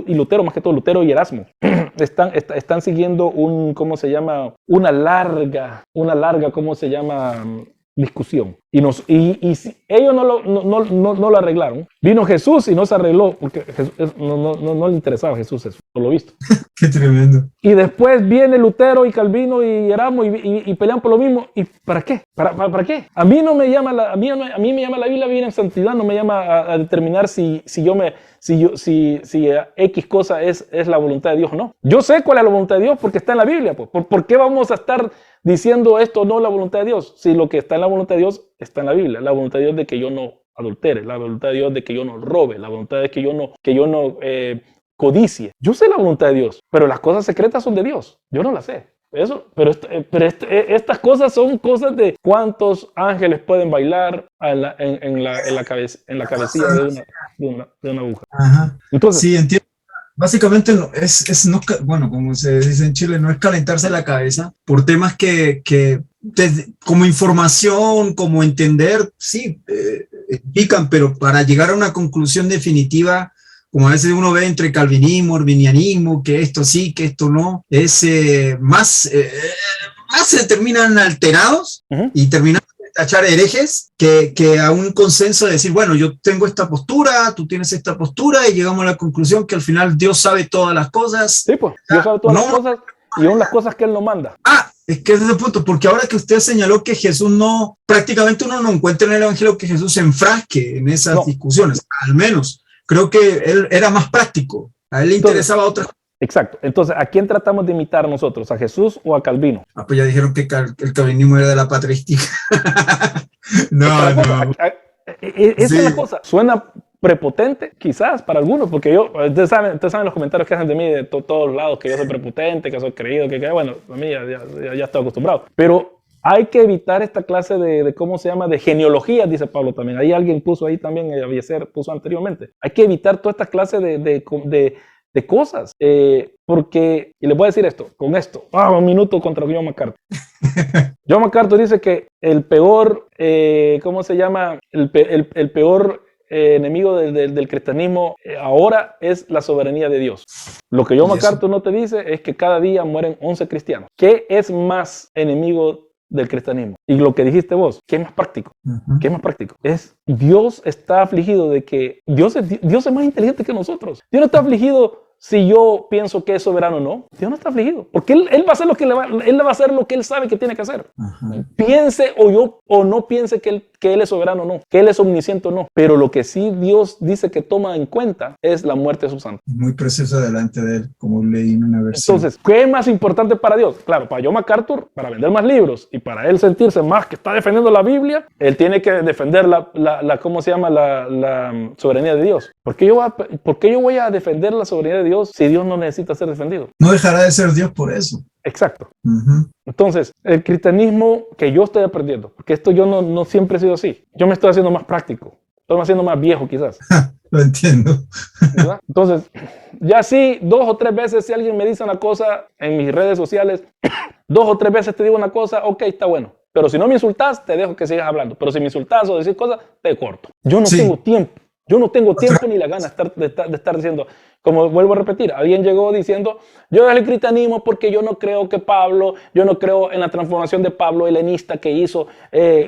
y Lutero, más que todo Lutero y Erasmo, están siguiendo ¿cómo se llama? Una larga, ¿cómo se llama? Discusión. Y si ellos no lo arreglaron, vino Jesús y no se arregló, porque Jesús, no le interesaba a Jesús eso, por lo visto. Qué tremendo. Y después viene Lutero y Calvino y Erasmo y pelean por lo mismo. ¿Y para qué? ¿Para qué? A mí me llama la Biblia viene en santidad, no me llama a determinar si X cosa es la voluntad de Dios o no. Yo sé cuál es la voluntad de Dios porque está en la Biblia. Pues. ¿Por qué vamos a estar diciendo esto no es la voluntad de Dios? Si lo que está en la voluntad de Dios está en la Biblia. La voluntad de Dios de que yo no adultere, la voluntad de Dios de que yo no robe, la voluntad de que yo no codicie. Yo sé la voluntad de Dios, pero las cosas secretas son de Dios. Yo no las sé. Estas cosas son cosas de cuántos ángeles pueden bailar en la cabecilla de una aguja. Ajá. Entonces, sí, entiendo. Básicamente bueno, como se dice en Chile, no es calentarse la cabeza por temas que como información, como entender, sí, explican, pero para llegar a una conclusión definitiva, como a veces uno ve entre calvinismo, arminianismo, que esto sí, que esto no, es más se terminan alterados y terminan tachar herejes que a un consenso de decir, bueno, yo tengo esta postura, tú tienes esta postura y llegamos a la conclusión que al final Dios sabe todas las cosas. Sí, pues, Dios sabe todas las cosas y aún las cosas que Él no manda. Es que ese es el punto, porque ahora que usted señaló que Jesús prácticamente uno no encuentra en el Evangelio que Jesús se enfrasque en esas discusiones, al menos. Creo que él era más práctico, a él le interesaba otra cosa. Exacto. Entonces, ¿a quién tratamos de imitar nosotros? ¿A Jesús o a Calvino? Pues ya dijeron que el calvinismo era de la patrística. No. Esa es la cosa. Suena prepotente, quizás, para algunos, porque ustedes saben los comentarios que hacen de mí de todos lados, que yo soy prepotente, que soy creído, bueno, a mí ya estoy acostumbrado. Pero hay que evitar esta clase de ¿cómo se llama? De genealogía, dice Pablo también. Ahí alguien puso ahí también, puso anteriormente. Hay que evitar toda esta clase de cosas, porque, y les voy a decir un minuto contra John MacArthur. John MacArthur dice que el peor, ¿cómo se llama? El peor enemigo del cristianismo ahora es la soberanía de Dios. Lo que John MacArthur no te dice es que cada día mueren 11 cristianos. ¿Qué es más enemigo del cristianismo? Y lo que dijiste vos, ¿qué es más práctico? ¿Qué es más práctico? Dios está afligido de que Dios es más inteligente que nosotros. Dios no está afligido si yo pienso que es soberano o no. Dios no está afligido, porque él va a hacer lo que él va a hacer lo que él sabe que tiene que hacer. Piense o no piense que él es soberano o no, que él es omnisciente o no. Pero lo que sí Dios dice que toma en cuenta es la muerte de sus santos. Muy precioso delante de él, como leí en una versión. Entonces, ¿qué es más importante para Dios? Claro, para John MacArthur, para vender más libros y para él sentirse más que está defendiendo la Biblia, él tiene que defender ¿cómo se llama? La soberanía de Dios. ¿Por qué yo voy a defender la soberanía de Dios si Dios no necesita ser defendido? No dejará de ser Dios por eso. Exacto. Entonces, el cristianismo que yo estoy aprendiendo, porque esto yo no siempre he sido así, yo me estoy haciendo más práctico, estoy haciendo más viejo quizás. Lo entiendo. ¿verdad? Entonces, ya sí, 2 o 3 veces si alguien me dice una cosa en mis redes sociales, 2 o 3 veces te digo una cosa, ok, está bueno. Pero si no me insultas, te dejo que sigas hablando. Pero si me insultas o decís cosas, te corto. Yo no tengo tiempo. Yo no tengo tiempo ni la gana de estar diciendo, como vuelvo a repetir, alguien llegó diciendo, yo dejo el cristianismo porque yo no creo que Pablo, yo no creo en la transformación de Pablo helenista que hizo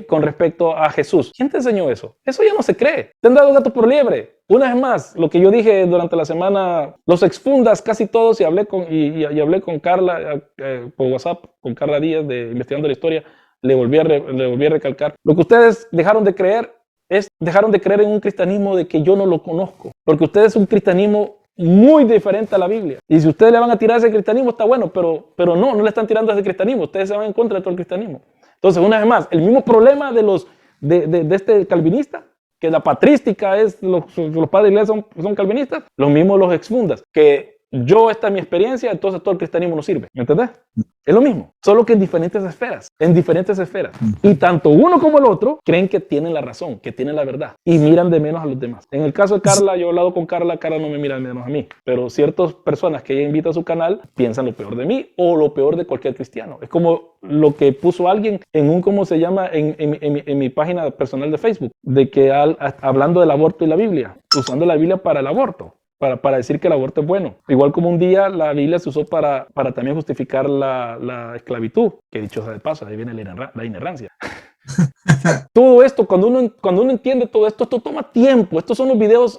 con respecto a Jesús. ¿Quién te enseñó eso? Eso ya no se cree. Te han dado gato por liebre. Una vez más, lo que yo dije durante la semana, los exfundas casi todos, y hablé con Carla por WhatsApp, con Carla Díaz de Investigando la Historia, le volví a recalcar. Lo que ustedes dejaron de creer en un cristianismo de que yo no lo conozco, porque ustedes es un cristianismo muy diferente a la Biblia. Y si ustedes le van a tirar ese cristianismo, está bueno, pero no le están tirando ese cristianismo. Ustedes se van en contra de todo el cristianismo. Entonces, una vez más, el mismo problema de este calvinista, que la patrística es, los padres de la iglesia son calvinistas, lo mismo los exfundas, que esta es mi experiencia, entonces todo el cristianismo no sirve. ¿Me entendés? Es lo mismo, solo que en diferentes esferas. Y tanto uno como el otro creen que tienen la razón, que tienen la verdad, y miran de menos a los demás. En el caso de Carla, yo he hablado con Carla no me mira de menos a mí, pero ciertas personas que ella invita a su canal piensan lo peor de mí o lo peor de cualquier cristiano. Es como lo que puso alguien en en mi página personal de Facebook, de que hablando del aborto y la Biblia, usando la Biblia para el aborto. Para decir que el aborto es bueno. Igual como un día la Biblia se usó para también justificar la esclavitud, que dicho sea de paso, ahí viene la inerrancia. Todo esto, cuando uno entiende todo esto toma tiempo. Estos son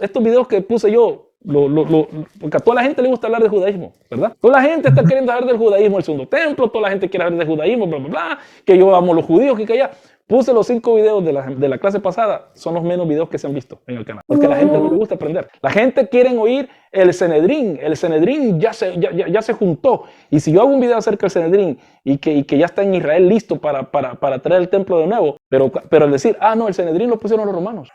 estos videos que puse yo, porque a toda la gente le gusta hablar de judaísmo, ¿verdad? Toda la gente está queriendo hablar del judaísmo, el segundo templo, toda la gente quiere hablar de judaísmo, bla, bla, bla, que yo amo a los judíos, que allá. Puse los 5 videos de la clase pasada, son los menos videos que se han visto en el canal, porque a la gente no le gusta aprender. La gente quiere oír el Sanedrín ya se juntó, y si yo hago un video acerca del Sanedrín y que ya está en Israel listo para traer el templo de nuevo, pero al decir, no, el Sanedrín lo pusieron los romanos.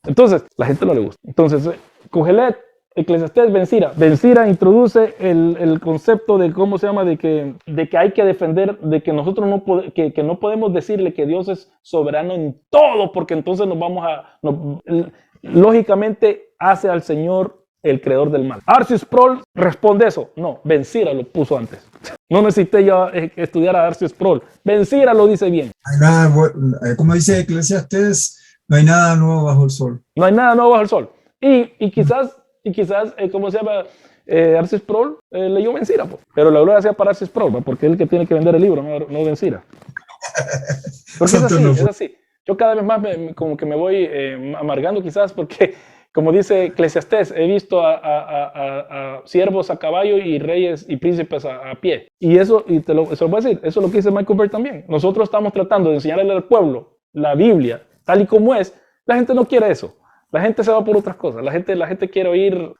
Entonces, la gente no le gusta. Entonces, Cogelet, Eclesiastés, Bencira introduce el concepto de cómo se llama, de que hay que defender, de que nosotros no podemos decirle que Dios es soberano en todo, porque entonces lógicamente hace al Señor el creador del mal. Arcis Sproul responde eso. No, Bencira lo puso antes. No necesité yo estudiar a Arcis Sproul. Bencira lo dice bien. Como dice Eclesiastés, no hay nada nuevo bajo el sol. No hay nada nuevo bajo el sol. Y quizás, ¿cómo se llama? Arcis Sproul leyó Bencira, pues. Pero la gloria sea para Arcis Sproul, porque es el que tiene que vender el libro, no Bencira. Porque es así. Yo cada vez más como que me voy amargando quizás, porque como dice Eclesiastés, he visto a siervos a caballo y reyes y príncipes a pie. Y eso, se lo voy a decir, eso es lo que dice Michael Bird también. Nosotros estamos tratando de enseñarle al pueblo la Biblia tal y como es. La gente no quiere eso. La gente se va por otras cosas. La gente quiere oír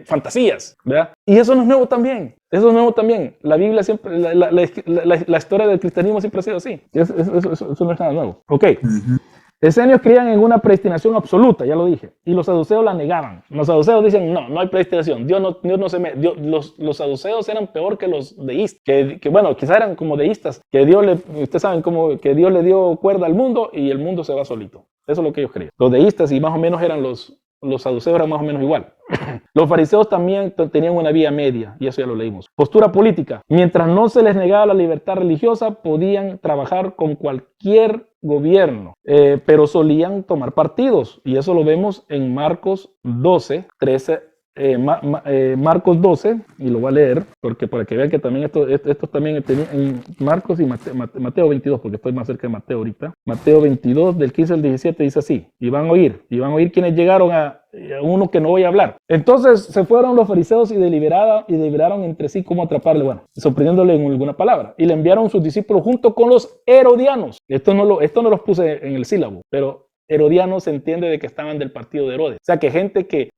fantasías, ¿verdad? Y eso no es nuevo también. La Biblia siempre, la historia del cristianismo siempre ha sido así. Eso no es nada nuevo. Ok. Esenios creían en una predestinación absoluta, ya lo dije. Y los saduceos la negaban. Los saduceos dicen, no hay predestinación. Dios no se mete. Los saduceos eran peor que los deístas. Que bueno, quizás eran como deístas. Ustedes saben que Dios le dio cuerda al mundo y el mundo se va solito. Eso es lo que ellos creían. Los deístas y más o menos eran los saduceos eran más o menos igual. Los fariseos también tenían una vía media, y eso ya lo leímos. Postura política. Mientras no se les negaba la libertad religiosa, podían trabajar con cualquier gobierno, pero solían tomar partidos, y eso lo vemos en Marcos 12, 13. Marcos 12, y lo voy a leer porque para que vean que también esto también en Marcos y Mateo 22, porque estoy más cerca de Mateo ahorita. Mateo 22 del 15 al 17 dice así: y van a oír quienes llegaron a uno que no voy a hablar. Entonces se fueron los fariseos y deliberaron entre sí cómo atraparle, bueno, sorprendiéndole en alguna palabra, y le enviaron sus discípulos junto con los herodianos. Esto no los puse en el sílabo, pero herodianos se entiende de que estaban del partido de Herodes. O sea, que gente que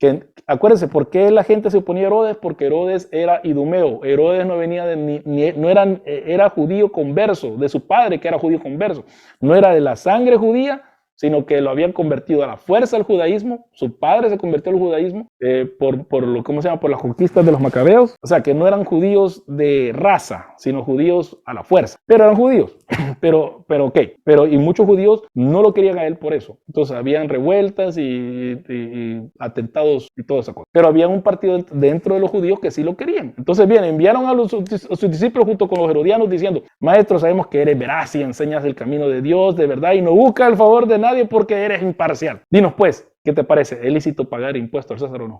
acuérdense, ¿por qué la gente se oponía a Herodes? Porque Herodes era idumeo. Herodes no venía era judío converso, de su padre que era judío converso. No era de la sangre judía, sino que lo habían convertido a la fuerza al judaísmo. Su padre se convirtió al judaísmo por las conquistas de los macabeos. O sea, que no eran judíos de raza, sino judíos a la fuerza. Pero eran judíos. pero ok, y muchos judíos no lo querían a él por eso. Entonces habían revueltas y atentados y toda esa cosa. Pero había un partido dentro de los judíos que sí lo querían. Entonces bien, enviaron a sus discípulos junto con los herodianos diciendo, maestro, sabemos que eres veraz y enseñas el camino de Dios de verdad y no buscas el favor de nadie porque eres imparcial. Dinos pues, ¿qué te parece? ¿Es lícito pagar impuestos al César o no?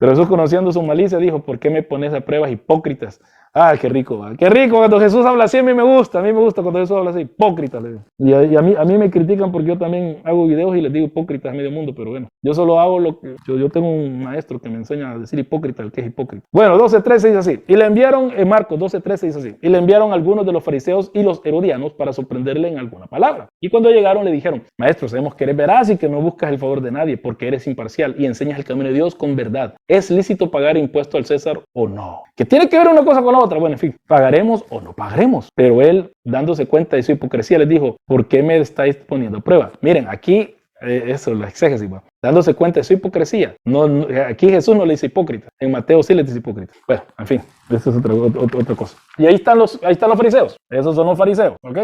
Pero Jesús, conociendo su malicia, dijo, ¿por qué me pones a pruebas, hipócritas? Ah, qué rico, ¿va? Qué rico cuando Jesús habla así, a mí me gusta cuando Jesús habla así, hipócrita. Le digo. Y a mí me critican porque yo también hago videos y les digo hipócritas a medio mundo, pero bueno, yo solo hago lo que, yo tengo un maestro que me enseña a decir hipócrita, el que es hipócrita. Bueno, 12:13 dice así, y le enviaron, en Marcos 12:13 dice así, y le enviaron algunos de los fariseos y los herodianos para sorprenderle en alguna palabra. Y cuando llegaron le dijeron, maestro, sabemos que eres veraz y que no buscas el favor de nadie porque eres imparcial y enseñas el camino de Dios con verdad. ¿Es lícito pagar impuesto al César o no? ¿Qué tiene que ver una cosa con la otra? Bueno, en fin, pagaremos o no pagaremos. Pero él, dándose cuenta de su hipocresía, les dijo, ¿por qué me estáis poniendo a prueba? Miren, aquí, eso, la exégesis, ¿va? Dándose cuenta de su hipocresía. Aquí Jesús no le dice hipócrita. En Mateo sí le dice hipócrita. Bueno, en fin, eso es otra cosa. Y ahí están los fariseos. Esos son los fariseos, ¿ok?